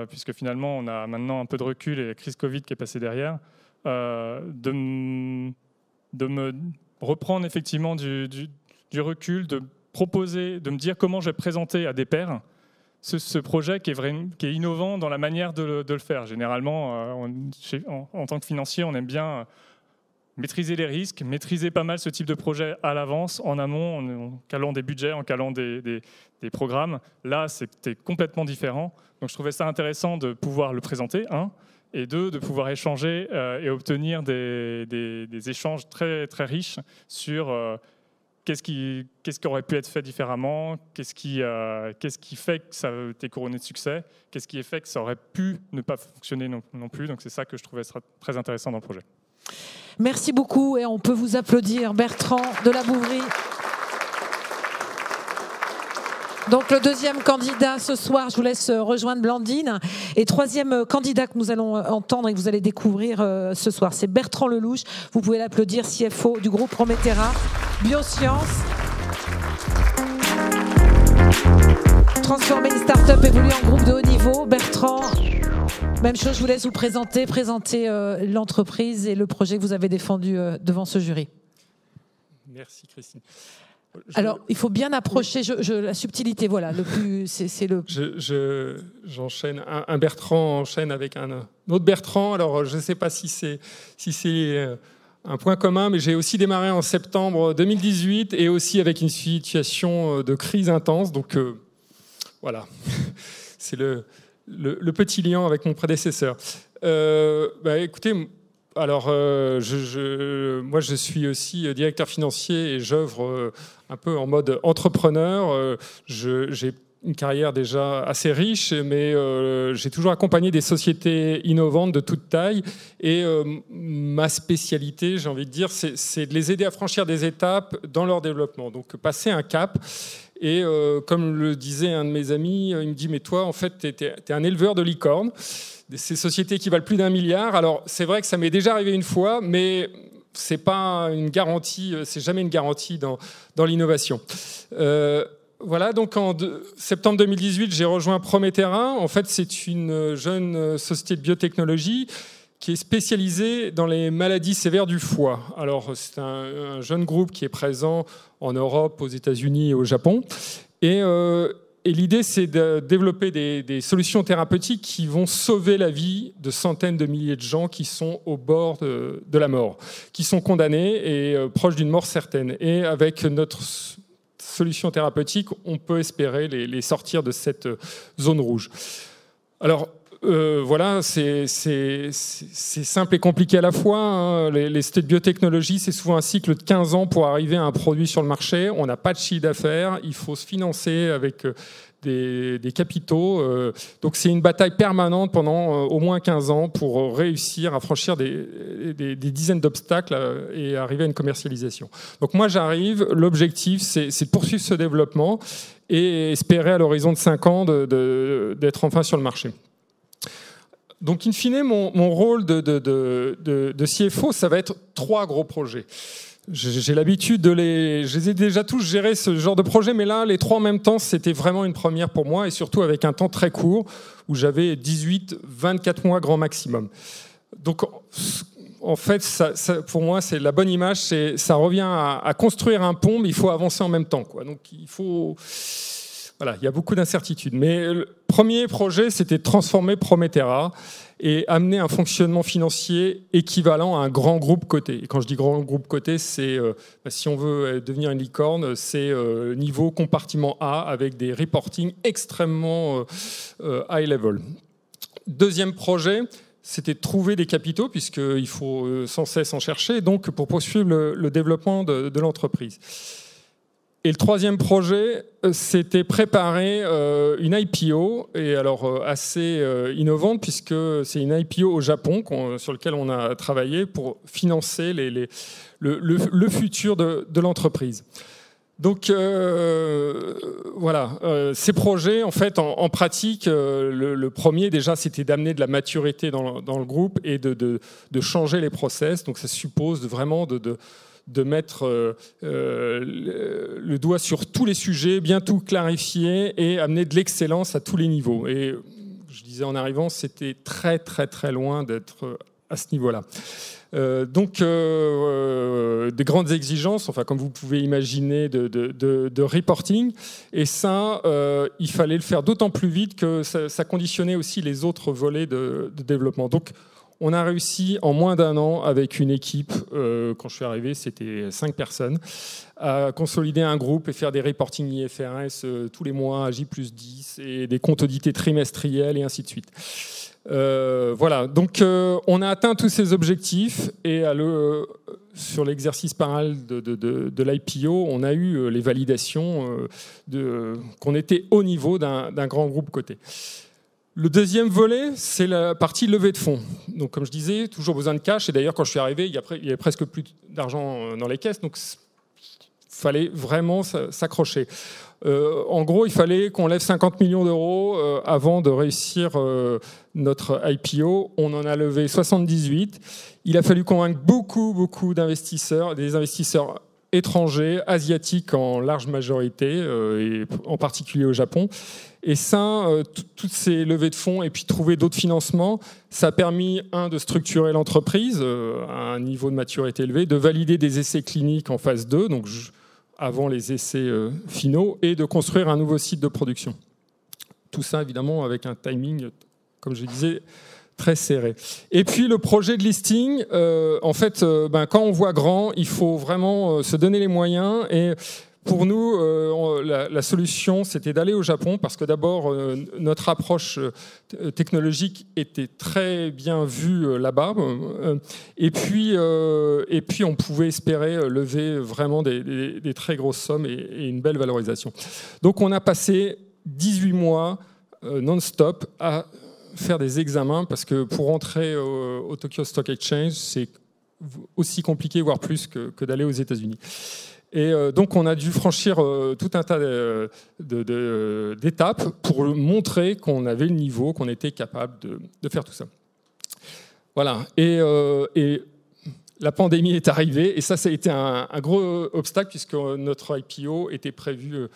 puisque finalement on a maintenant un peu de recul et la crise Covid qui est passée derrière, de me reprendre effectivement du recul, de proposer, de me dire comment je vais présenter à des pairs ce projet qui est innovant dans la manière de le faire. Généralement, en tant que financier, on aime bien maîtriser les risques, maîtriser pas mal ce type de projet à l'avance, en amont, en calant des budgets, en calant des programmes. Là, c'était complètement différent. Donc, je trouvais ça intéressant de pouvoir le présenter, et 2, de pouvoir échanger et obtenir des échanges très, très riches sur qu'est-ce qui aurait pu être fait différemment, qu'est-ce qui fait que ça a été couronné de succès, qu'est-ce qui fait que ça aurait pu ne pas fonctionner non plus. Donc, c'est ça que je trouvais très intéressant dans le projet. Merci beaucoup, et on peut vous applaudir, Bertrand de la Bouvrie. Donc le deuxième candidat ce soir, je vous laisse rejoindre Blandine. Et troisième candidat que nous allons entendre et que vous allez découvrir ce soir, c'est Bertrand Lelouch. Vous pouvez l'applaudir, CFO du groupe Prometera Biosciences. transformer une start-up, évoluer en groupe de haut niveau. Bertrand, même chose, je vous laisse vous présenter l'entreprise et le projet que vous avez défendu devant ce jury. Merci Christine. Alors, il faut bien approcher la subtilité, voilà, J'enchaîne, un Bertrand enchaîne avec un autre Bertrand. Alors, je ne sais pas si c'est un point commun, mais j'ai aussi démarré en septembre 2018 et aussi avec une situation de crise intense. Donc, voilà, c'est le petit lien avec mon prédécesseur. Écoutez, alors, moi, je suis aussi directeur financier et j'œuvre un peu en mode entrepreneur. J'ai une carrière déjà assez riche, mais j'ai toujours accompagné des sociétés innovantes de toute taille. Et ma spécialité, j'ai envie de dire, c'est de les aider à franchir des étapes dans leur développement. Donc, passer un cap. Et comme le disait un de mes amis, il me dit « Mais toi, en fait, t'es un éleveur de licornes. » Ces sociétés qui valent plus d'1 milliard. Alors, c'est vrai que ça m'est déjà arrivé une fois, mais c'est pas une garantie, c'est jamais une garantie dans l'innovation. Voilà, donc en septembre 2018, j'ai rejoint Prométhera. En fait, c'est une jeune société de biotechnologie qui est spécialisée dans les maladies sévères du foie. Alors, c'est un jeune groupe qui est présent en Europe, aux États-Unis et au Japon. Et l'idée, c'est de développer des solutions thérapeutiques qui vont sauver la vie de centaines de milliers de gens qui sont au bord de la mort, qui sont condamnés et proches d'une mort certaine. Et avec notre solution thérapeutique, on peut espérer les sortir de cette zone rouge. Alors, voilà, c'est simple et compliqué à la fois. Hein. Les sociétés de biotechnologie, c'est souvent un cycle de 15 ans pour arriver à un produit sur le marché. On n'a pas de chiffre d'affaires. Il faut se financer avec des capitaux. Donc c'est une bataille permanente pendant au moins 15 ans pour réussir à franchir des dizaines d'obstacles et arriver à une commercialisation. Donc moi, j'arrive. L'objectif, c'est de poursuivre ce développement et espérer à l'horizon de 5 ans d'être enfin sur le marché. Donc, in fine, mon rôle de CFO, ça va être 3 gros projets. J'ai l'habitude je les ai déjà tous gérés, ce genre de projet, mais là, les 3 en même temps, c'était vraiment une première pour moi, et surtout avec un temps très court, où j'avais 18-24 mois grand maximum. Donc, en fait, pour moi, c'est la bonne image, ça revient à construire un pont, mais il faut avancer en même temps, quoi. Donc, il faut... Voilà, il y a beaucoup d'incertitudes. Mais le premier projet, c'était de transformer Prométhera et amener un fonctionnement financier équivalent à un grand groupe coté. Et quand je dis grand groupe coté, c'est, si on veut devenir une licorne, c'est niveau compartiment A avec des reporting extrêmement high level. Deuxième projet, c'était de trouver des capitaux, puisqu'il faut sans cesse en chercher, donc pour poursuivre le développement de l'entreprise. Et le troisième projet, c'était préparer une IPO, et alors assez innovante, puisque c'est une IPO au Japon sur laquelle on a travaillé pour financer le futur de l'entreprise. Donc voilà, ces projets, en fait, en pratique, le premier déjà, c'était d'amener de la maturité dans le groupe et de changer les process. Donc ça suppose vraiment de mettre le doigt sur tous les sujets, bien tout clarifier et amener de l'excellence à tous les niveaux. Et je disais en arrivant, c'était très très très loin d'être à ce niveau-là. Donc des grandes exigences, enfin comme vous pouvez imaginer, de reporting. Et ça, il fallait le faire d'autant plus vite que ça conditionnait aussi les autres volets de développement. Donc on a réussi en moins d'1 an avec une équipe, quand je suis arrivé, c'était 5 personnes, à consolider un groupe et faire des reporting IFRS tous les mois à J+10 et des comptes audités trimestriels et ainsi de suite. Voilà, donc on a atteint tous ces objectifs et sur l'exercice parallèle de l'IPO, on a eu les validations qu'on était au niveau d'un grand groupe coté. Le deuxième volet, c'est la partie levée de fonds. Donc, comme je disais, toujours besoin de cash. Et d'ailleurs, quand je suis arrivé, il y avait presque plus d'argent dans les caisses. Donc, il fallait vraiment s'accrocher. En gros, il fallait qu'on lève 50 millions d'euros avant de réussir notre IPO. On en a levé 78. Il a fallu convaincre beaucoup d'investisseurs, des investisseurs étrangers, asiatiques en large majorité, et en particulier au Japon. Et ça, toutes ces levées de fonds et puis trouver d'autres financements, ça a permis, de structurer l'entreprise à un niveau de maturité élevé, de valider des essais cliniques en phase 2, donc avant les essais finaux, et de construire un nouveau site de production. Tout ça, évidemment, avec un timing, comme je disais, très serré. Et puis le projet de listing, en fait, quand on voit grand, il faut vraiment se donner les moyens. Et pour nous, la solution, c'était d'aller au Japon, parce que d'abord, notre approche technologique était très bien vue là-bas. Et puis, on pouvait espérer lever vraiment des très grosses sommes et une belle valorisation. Donc on a passé 18 mois non-stop à faire des examens, parce que pour entrer au Tokyo Stock Exchange, c'est aussi compliqué, voire plus, que d'aller aux États-Unis. Et donc on a dû franchir tout un tas d'étapes pour montrer qu'on avait le niveau, qu'on était capable de faire tout ça. Voilà. Et la pandémie est arrivée, et ça a été un gros obstacle, puisque notre IPO était prévu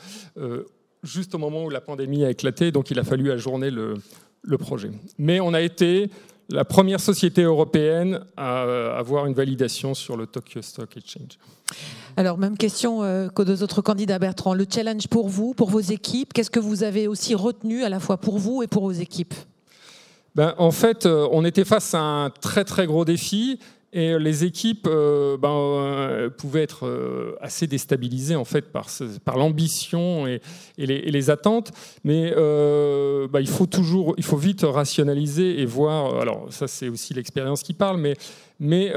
juste au moment où la pandémie a éclaté, donc il a fallu ajourner le projet. Mais on a été la première société européenne à avoir une validation sur le Tokyo Stock Exchange. Alors, même question qu'aux deux autres candidats, Bertrand. Le challenge pour vous, pour vos équipes, qu'est-ce que vous avez aussi retenu à la fois pour vous et pour vos équipes ? En fait, on était face à un très très gros défi. Et les équipes pouvaient être assez déstabilisées en fait par l'ambition et les attentes, mais il faut vite rationaliser et voir. Alors ça, c'est aussi l'expérience qui parle, mais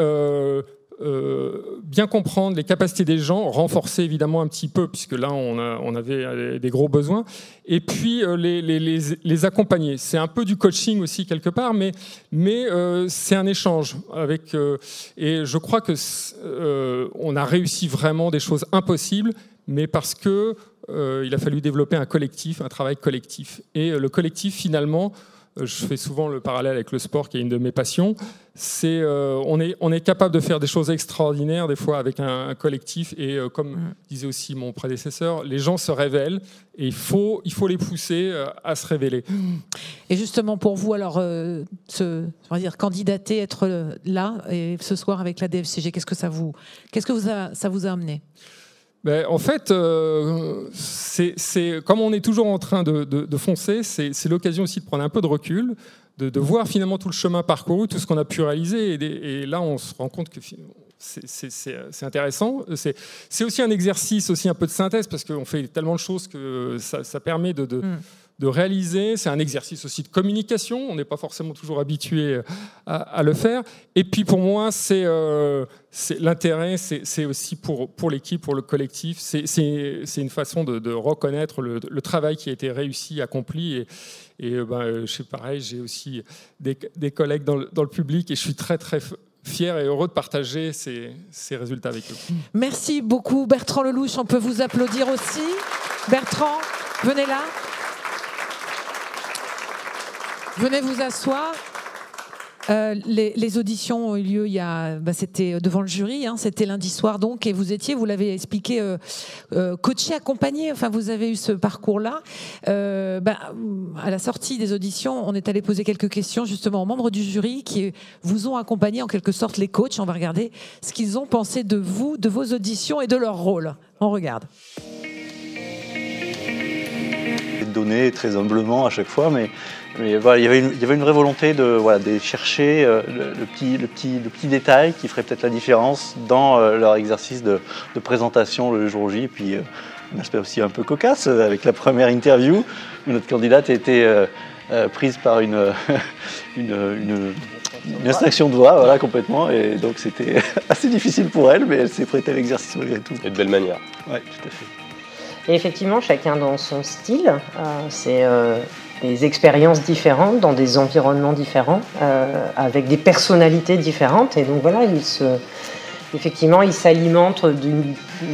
bien comprendre les capacités des gens, renforcer évidemment un petit peu, puisque là on avait des gros besoins, et puis les accompagner. C'est un peu du coaching aussi quelque part, mais c'est un échange avec. Et je crois que on a réussi vraiment des choses impossibles, mais parce que il a fallu développer un collectif, un travail collectif. Et le collectif, finalement, je fais souvent le parallèle avec le sport, qui est une de mes passions. On est capable de faire des choses extraordinaires, des fois, avec un collectif. Et comme disait aussi mon prédécesseur, les gens se révèlent et il faut les pousser à se révéler. Et justement, pour vous, alors, candidater, être là, et ce soir avec la DFCG, qu'est-ce que ça vous a amené ? En fait, c'est comme on est toujours en train de foncer, c'est l'occasion aussi de prendre un peu de recul, de voir finalement tout le chemin parcouru, tout ce qu'on a pu réaliser. Et là, on se rend compte que c'est intéressant. C'est aussi un exercice, aussi un peu de synthèse, parce qu'on fait tellement de choses que ça permet de réaliser. C'est un exercice aussi de communication. On n'est pas forcément toujours habitué à le faire. Et puis pour moi, c'est l'intérêt, c'est aussi pour l'équipe, pour le collectif. C'est une façon de reconnaître le travail qui a été réussi, accompli. Et pareil, j'ai aussi des collègues dans le public, et je suis très très fier et heureux de partager ces résultats avec eux. Merci beaucoup, Bertrand Lelouch. On peut vous applaudir aussi. Bertrand, venez là. Venez vous asseoir. Les auditions ont eu lieu c'était devant le jury, c'était lundi soir donc, et vous l'avez expliqué, coaché, accompagné, enfin vous avez eu ce parcours-là. À la sortie des auditions, on est allé poser quelques questions justement aux membres du jury qui vous ont accompagné, en quelque sorte les coachs. On va regarder ce qu'ils ont pensé de vous, de vos auditions et de leur rôle. On regarde. Donné très humblement à chaque fois, mais voilà, il y avait une vraie volonté de chercher le petit détail qui ferait peut-être la différence dans leur exercice de présentation le jour J. Et puis un aspect aussi un peu cocasse avec la première interview où notre candidate a été prise par une extraction de voix, voilà, complètement, et donc c'était assez difficile pour elle, mais elle s'est prêtée à l'exercice malgré tout. Et de belle manière. Oui, tout à fait. Et effectivement, chacun dans son style, c'est des expériences différentes, dans des environnements différents, avec des personnalités différentes. Et donc voilà, ils s'alimentent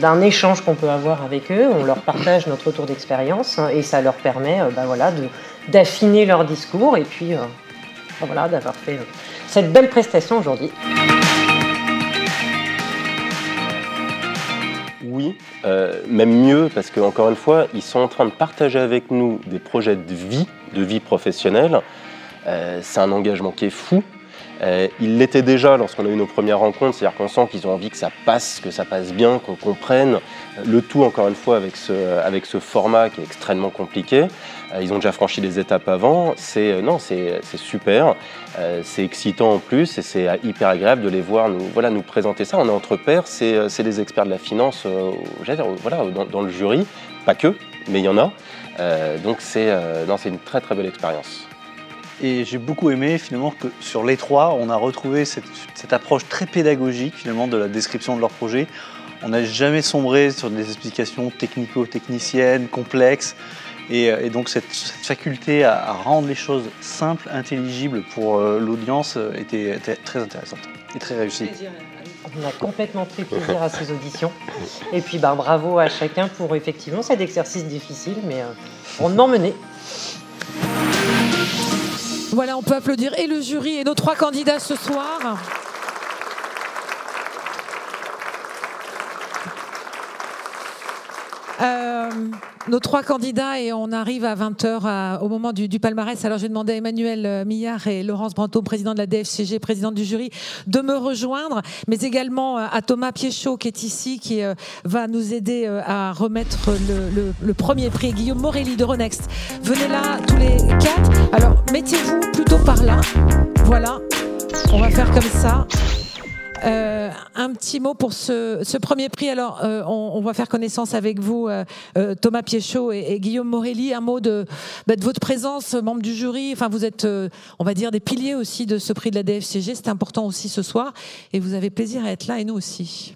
d'un échange qu'on peut avoir avec eux. On leur partage notre retour d'expérience et ça leur permet d'affiner leur discours et puis d'avoir fait cette belle prestation aujourd'hui. aussi, même mieux, parce qu'encore une fois, ils sont en train de partager avec nous des projets de vie professionnelle. C'est un engagement qui est fou. Ils l'étaient déjà lorsqu'on a eu nos premières rencontres, c'est-à-dire qu'on sent qu'ils ont envie que ça passe bien, qu'on comprenne. Le tout, encore une fois, avec ce format qui est extrêmement compliqué. Ils ont déjà franchi des étapes avant. C'est super, c'est excitant en plus et c'est hyper agréable de les voir nous présenter ça. On est entre pairs, c'est des experts de la finance dans le jury, pas que, mais il y en a. Donc c'est une très très belle expérience. Et j'ai beaucoup aimé finalement que sur les trois, on a retrouvé cette approche très pédagogique finalement de la description de leur projet. On n'a jamais sombré sur des explications technico-techniciennes, complexes. Et donc cette faculté à rendre les choses simples, intelligibles pour l'audience était très intéressante et très réussie. On a complètement pris plaisir à ces auditions. Et puis bravo à chacun pour effectivement cet exercice difficile, mais rondement mené. Voilà, on peut applaudir et le jury et nos trois candidats ce soir. Nos trois candidats, et on arrive à 20h au moment du palmarès. Alors je vais demander à Emmanuel Millard et Laurence Branteau, président de la DFCG, présidente du jury, de me rejoindre, mais également à Thomas Piéchaud qui est ici, qui va nous aider à remettre le premier prix, Guillaume Morelli de Ronext. Venez là tous les quatre. Alors mettez-vous plutôt par là. Voilà, on va faire comme ça. Un petit mot pour ce premier prix. Alors, on va faire connaissance avec vous, Thomas Piéchaud et Guillaume Morelli. Un mot de votre présence, membre du jury. Enfin, vous êtes, on va dire, des piliers aussi de ce prix de la DFCG. C'est important aussi ce soir. Et vous avez plaisir à être là, et nous aussi.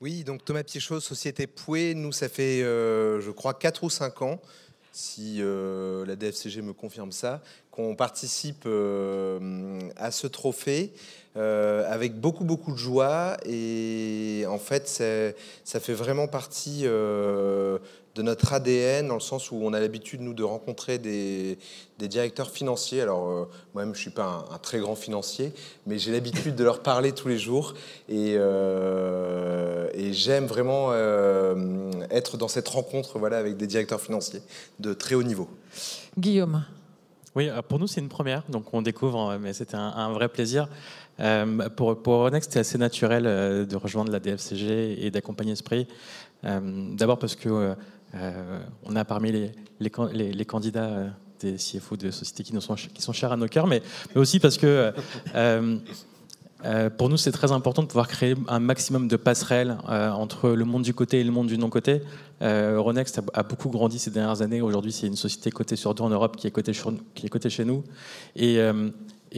Oui, donc Thomas Piéchaud, Société Pouet. Nous, ça fait, je crois, 4 ou 5 ans, si la DFCG me confirme ça, qu'on participe à ce trophée. Avec beaucoup de joie, et en fait ça fait vraiment partie de notre ADN, dans le sens où on a l'habitude nous de rencontrer des directeurs financiers. Alors moi-même je suis pas un très grand financier, mais j'ai l'habitude de leur parler tous les jours, et j'aime vraiment être dans cette rencontre avec des directeurs financiers de très haut niveau. Guillaume. Oui, pour nous c'est une première, donc on découvre, mais c'était un vrai plaisir. Pour Ronext, c'était assez naturel de rejoindre la DFCG et d'accompagner ce prix. D'abord parce que on a parmi les candidats des CFO de sociétés qui sont chers à nos cœurs, mais aussi parce que pour nous c'est très important de pouvoir créer un maximum de passerelles entre le monde du côté et le monde du non-côté. Ronext a beaucoup grandi ces dernières années. Aujourd'hui, c'est une société cotée sur 2 en Europe qui est cotée chez nous.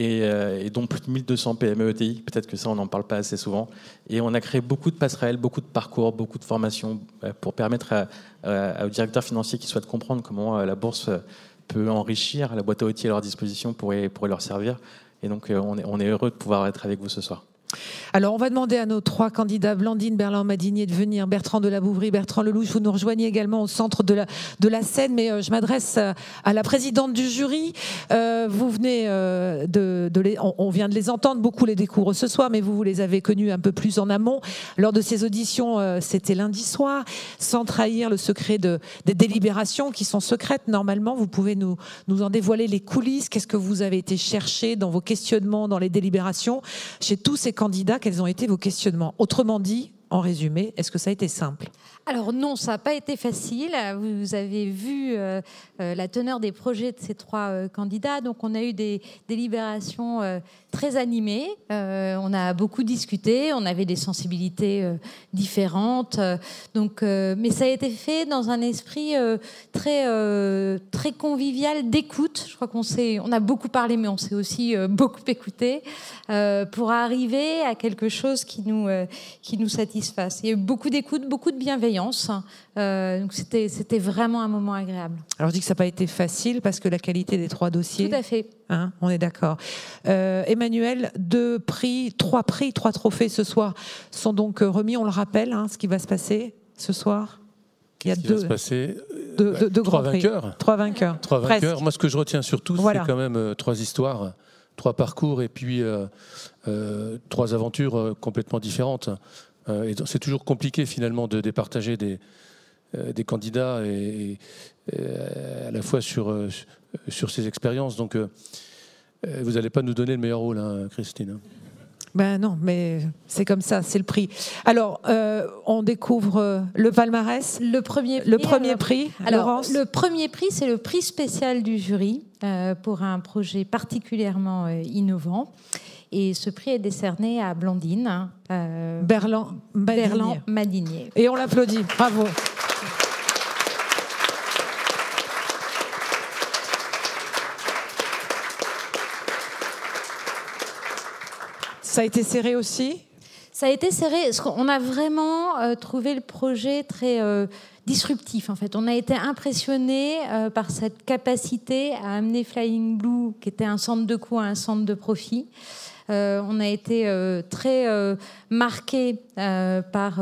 Et dont plus de 1200 PME ETI, peut-être que ça on n'en parle pas assez souvent. Et on a créé beaucoup de passerelles, beaucoup de parcours, beaucoup de formations pour permettre aux directeurs financiers qui souhaitent comprendre comment la bourse peut enrichir la boîte à outils à leur disposition pour leur servir. Et donc on est heureux de pouvoir être avec vous ce soir. Alors, on va demander à nos trois candidats, Blandine Berland-Madinier, de venir, Bertrand Delabouvrie, Bertrand Lelouch. Vous nous rejoignez également au centre de la scène, mais je m'adresse à la présidente du jury. Vous venez on vient de les entendre, beaucoup les découvrent ce soir, mais vous les avez connus un peu plus en amont. Lors de ces auditions, c'était lundi soir, sans trahir le secret des délibérations qui sont secrètes normalement. Vous pouvez nous en dévoiler les coulisses. Qu'est-ce que vous avez été chercher dans vos questionnements, dans les délibérations, chez tous ces candidats? Quels ont été vos questionnements? Autrement dit, en résumé, est-ce que ça a été simple? Alors non, ça n'a pas été facile. Vous avez vu la teneur des projets de ces trois candidats. Donc on a eu des délibérations très animées. On a beaucoup discuté. On avait des sensibilités différentes. Mais ça a été fait dans un esprit très convivial d'écoute. Je crois on a beaucoup parlé, mais on s'est aussi beaucoup écouté pour arriver à quelque chose qui nous satisfasse. Il y a eu beaucoup d'écoute, beaucoup de bienveillance. Donc c'était vraiment un moment agréable. Alors je dis que ça n'a pas été facile parce que la qualité des trois dossiers. Tout à fait. Hein, on est d'accord. Emmanuel, 3 trophées ce soir sont donc remis. On le rappelle, ce qui va se passer ce soir. Il y a deux grands prix. 3 vainqueurs. 3 vainqueurs. Moi, ce que je retiens surtout, c'est quand même 3 histoires, 3 parcours et puis 3 aventures complètement différentes. Et c'est toujours compliqué finalement de départager des candidats et à la fois sur ces expériences. Donc vous n'allez pas nous donner le meilleur rôle, hein, Christine. Ben non, mais c'est comme ça, c'est le prix. Alors, on découvre le palmarès. Le premier prix, alors, Laurence. le premier prix, c'est le prix spécial du jury pour un projet particulièrement innovant. Et ce prix est décerné à Blandine Berland-Madinier. Et on l'applaudit. Bravo. Ça a été serré aussi ? Ça a été serré. On a vraiment trouvé le projet très disruptif. En fait, on a été impressionné par cette capacité à amener Flying Blue, qui était un centre de coût, à un centre de profit. On a été très marqué par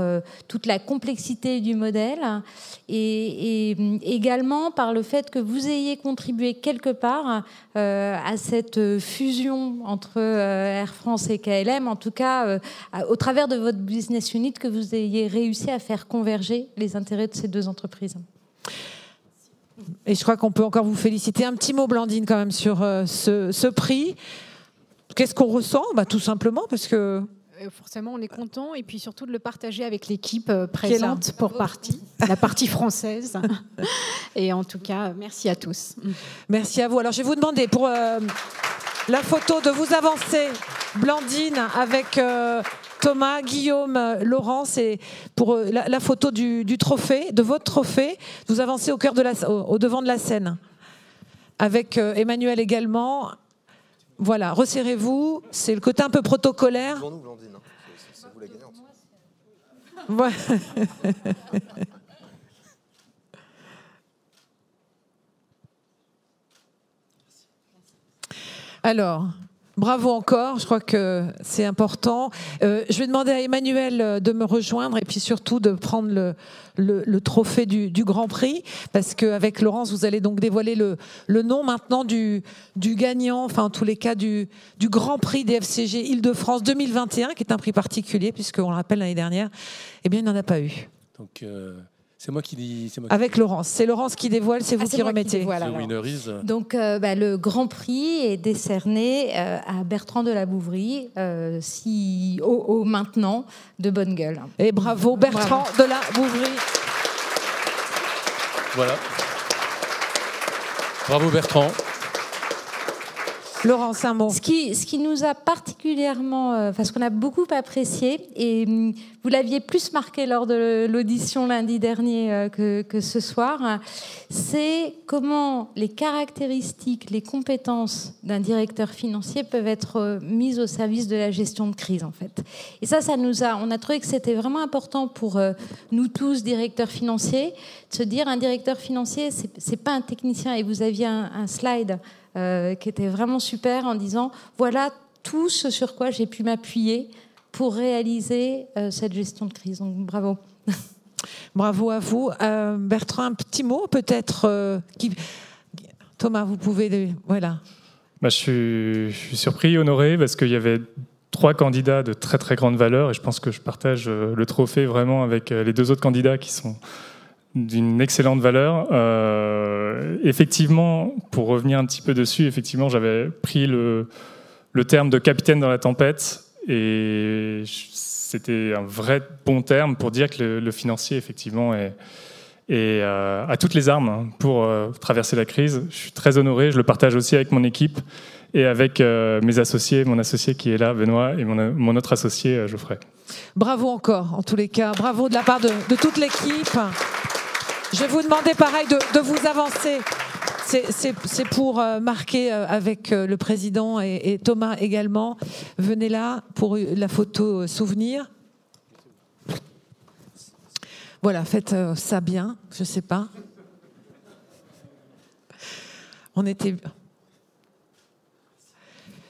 toute la complexité du modèle et également par le fait que vous ayez contribué quelque part à cette fusion entre Air France et KLM, en tout cas au travers de votre business unit, que vous ayez réussi à faire converger les intérêts de ces deux entreprises. Et je crois qu'on peut encore vous féliciter. Un petit mot, Blandine, quand même, sur ce prix. Qu'est-ce qu'on ressent ? Tout simplement parce que... Forcément, on est content et puis surtout de le partager avec l'équipe présente pour la partie française. Et en tout cas, merci à tous. Merci à vous. Alors, je vais vous demander pour la photo de vous avancer, Blandine, avec Thomas, Guillaume, Laurence, et pour la photo du trophée, de votre trophée, vous avancez au devant de la scène. Avec Emmanuel également. Voilà, resserrez-vous. C'est le côté un peu protocolaire. Devant nous, Blandine, hein. C'est vous la gagnante. Ouais. Alors, bravo encore. Je crois que c'est important. Je vais demander à Emmanuel de me rejoindre et puis surtout de prendre le trophée du Grand Prix, parce qu'avec Laurence, vous allez donc dévoiler le nom maintenant du gagnant, enfin en tous les cas du Grand Prix des FCG Île-de-France 2021, qui est un prix particulier, puisqu'on le rappelle, l'année dernière, eh bien, il n'en a pas eu. Donc, c'est moi qui dis... Avec Laurence. C'est Laurence qui dévoile, c'est vous qui remettez. Donc, le Grand Prix est décerné à Bertrand de la Bouverie, CEO maintenant de Bonne Gueule. Et bravo Bertrand de la Bouverie. Voilà. Bravo Bertrand. Laurence, un mot. Ce qui nous a particulièrement, ce qu'on a beaucoup apprécié, et vous l'aviez plus marqué lors de l'audition lundi dernier que ce soir, c'est comment les caractéristiques, les compétences d'un directeur financier peuvent être mises au service de la gestion de crise, en fait. Et on a trouvé que c'était vraiment important pour nous tous, directeurs financiers, de se dire un directeur financier, c'est pas un technicien. Et vous aviez un slide qui était vraiment super en disant voilà tout ce sur quoi j'ai pu m'appuyer pour réaliser cette gestion de crise. Donc bravo. Bravo à vous. Bertrand, un petit mot peut-être Thomas, vous pouvez... Voilà. Je suis surpris, honoré, parce qu'il y avait 3 candidats de très très grande valeur et je pense que je partage le trophée vraiment avec les 2 autres candidats qui sont d'une excellente valeur. Effectivement, pour revenir un petit peu dessus, effectivement, j'avais pris le terme de capitaine dans la tempête et c'était un vrai bon terme pour dire que le financier, effectivement, a toutes les armes pour traverser la crise. Je suis très honoré, je le partage aussi avec mon équipe et avec mes associés, mon associé qui est là, Benoît, et mon autre associé, Geoffrey. Bravo encore, en tous les cas. Bravo de la part de toute l'équipe. Je vais vous demander pareil de vous avancer. C'est pour marquer avec le président et Thomas également. Venez là pour la photo souvenir. Voilà, faites ça bien, je ne sais pas.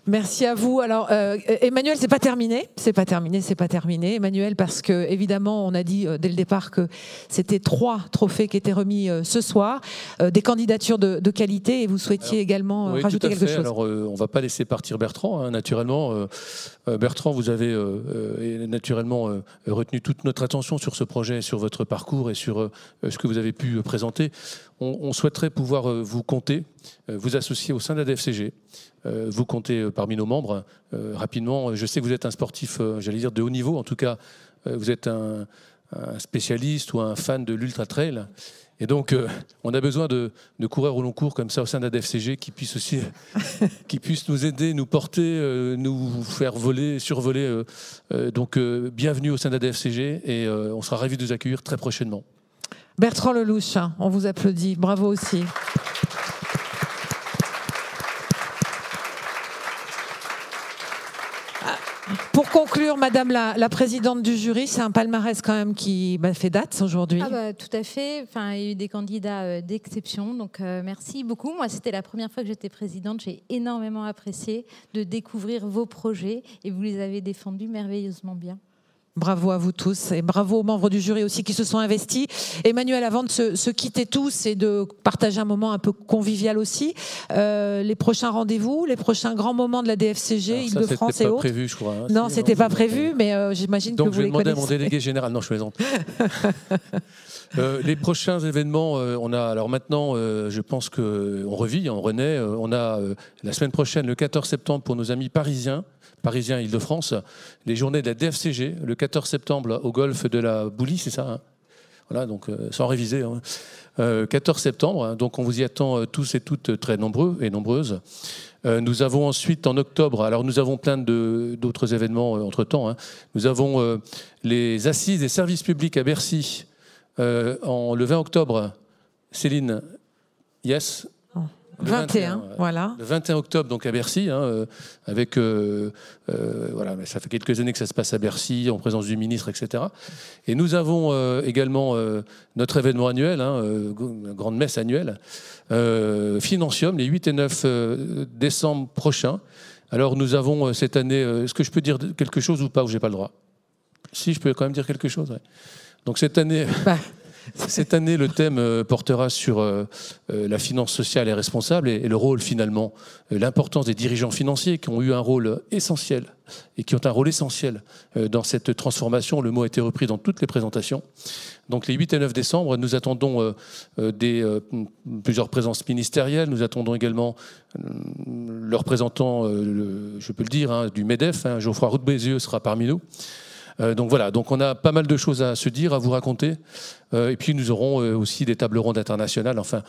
Merci à vous. Alors, Emmanuel, c'est pas terminé. C'est pas terminé, Emmanuel, parce que évidemment, on a dit dès le départ que c'était 3 trophées qui étaient remis ce soir, des candidatures de qualité, et vous souhaitiez également rajouter quelque chose. Alors, on va pas laisser partir Bertrand, hein, naturellement. Bertrand, vous avez naturellement retenu toute notre attention sur ce projet, sur votre parcours et sur ce que vous avez pu présenter. On souhaiterait pouvoir vous compter, vous associer au sein de la DFCG, vous compter parmi nos membres. Rapidement, je sais que vous êtes un sportif, j'allais dire, de haut niveau. En tout cas, vous êtes un spécialiste ou un fan de l'ultra-trail. Et donc, on a besoin de coureurs au long cours comme ça au sein de la DFCG qui puissent aussi qui puissent nous aider, nous porter, nous faire voler, survoler. Donc, bienvenue au sein de la DFCG et on sera ravis de vous accueillir très prochainement. Bertrand Lelouch, on vous applaudit. Bravo aussi. Pour conclure, Madame la présidente du jury, c'est un palmarès quand même qui fait date aujourd'hui. Tout à fait. Enfin, il y a eu des candidats d'exception, donc merci beaucoup. Moi, c'était la première fois que j'étais présidente. J'ai énormément apprécié de découvrir vos projets et vous les avez défendus merveilleusement bien. Bravo à vous tous et bravo aux membres du jury aussi qui se sont investis. Emmanuel, avant de se quitter tous et de partager un moment un peu convivial aussi, les prochains rendez-vous, les prochains grands moments de la DFCG, Île-de-France et autres. C'était pas prévu, je crois. Hein. Non, c'était pas prévu, mais j'imagine que vous les connaissez. Donc je vais demander à mon délégué général. Non, je plaisante. Les prochains événements, on a alors maintenant, je pense qu'on revit, on renaît. On a la semaine prochaine, le 14 septembre, pour nos amis parisiens Île-de-France, les journées de la DFCG, le 14 septembre au golfe de la Boulie, c'est ça hein. Voilà, donc sans réviser. Hein. 14 septembre, hein, donc on vous y attend tous et toutes très nombreux et nombreuses. Nous avons ensuite en octobre, alors nous avons plein d'autres événements entre-temps. Hein. Nous avons les assises des services publics à Bercy le 20 octobre. Céline, yes. 21, voilà. Le 21 octobre, donc à Bercy, hein, avec voilà, ça fait quelques années que ça se passe à Bercy, en présence du ministre, etc. Et nous avons également notre événement annuel, hein, grande messe annuelle, Financium, les 8 et 9 décembre prochains. Alors nous avons cette année, est-ce que je peux dire quelque chose ou pas, ou j'ai pas le droit? Si, je peux quand même dire quelque chose. Ouais. Donc cette année... Cette année, le thème portera sur la finance sociale et responsable et le rôle finalement, l'importance des dirigeants financiers qui ont eu un rôle essentiel et qui ont un rôle essentiel dans cette transformation. Le mot a été repris dans toutes les présentations. Donc les 8 et 9 décembre, nous attendons plusieurs présences ministérielles. Nous attendons également le représentant, je peux le dire, hein, du MEDEF, hein, Geoffroy Roux de Bézieux sera parmi nous. Donc voilà, donc on a pas mal de choses à se dire, à vous raconter. Et puis nous aurons aussi des tables rondes internationales, enfin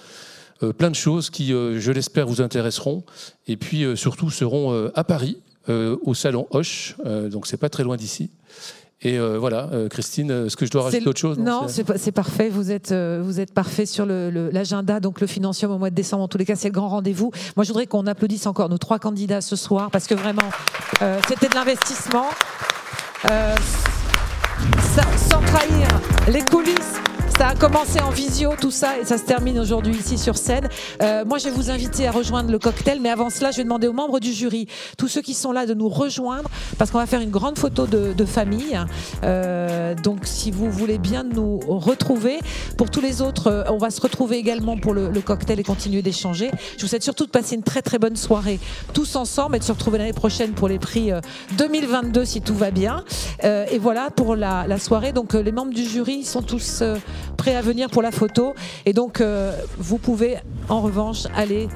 plein de choses qui, je l'espère, vous intéresseront. Et puis surtout seront à Paris, au salon Hoche, donc c'est pas très loin d'ici. Et voilà, Christine, est-ce que je dois rajouter autre chose? Non, c'est parfait, vous êtes parfait sur l'agenda, donc le Financium au mois de décembre, en tous les cas c'est le grand rendez-vous. Moi je voudrais qu'on applaudisse encore nos 3 candidats ce soir, parce que vraiment, c'était de l'investissement. Sans trahir les coulisses, ça a commencé en visio tout ça et ça se termine aujourd'hui ici sur scène. Moi je vais vous inviter à rejoindre le cocktail, mais avant cela je vais demander aux membres du jury, tous ceux qui sont là, de nous rejoindre parce qu'on va faire une grande photo de famille. Donc si vous voulez bien nous retrouver, pour tous les autres on va se retrouver également pour le cocktail et continuer d'échanger. Je vous souhaite surtout de passer une très très bonne soirée tous ensemble et de se retrouver l'année prochaine pour les prix 2022 si tout va bien. Et voilà pour la soirée, donc les membres du jury sont tous prêts à venir pour la photo et donc vous pouvez en revanche aller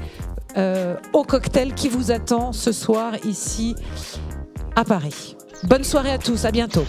au cocktail qui vous attend ce soir ici à Paris. Bonne soirée à tous, à bientôt.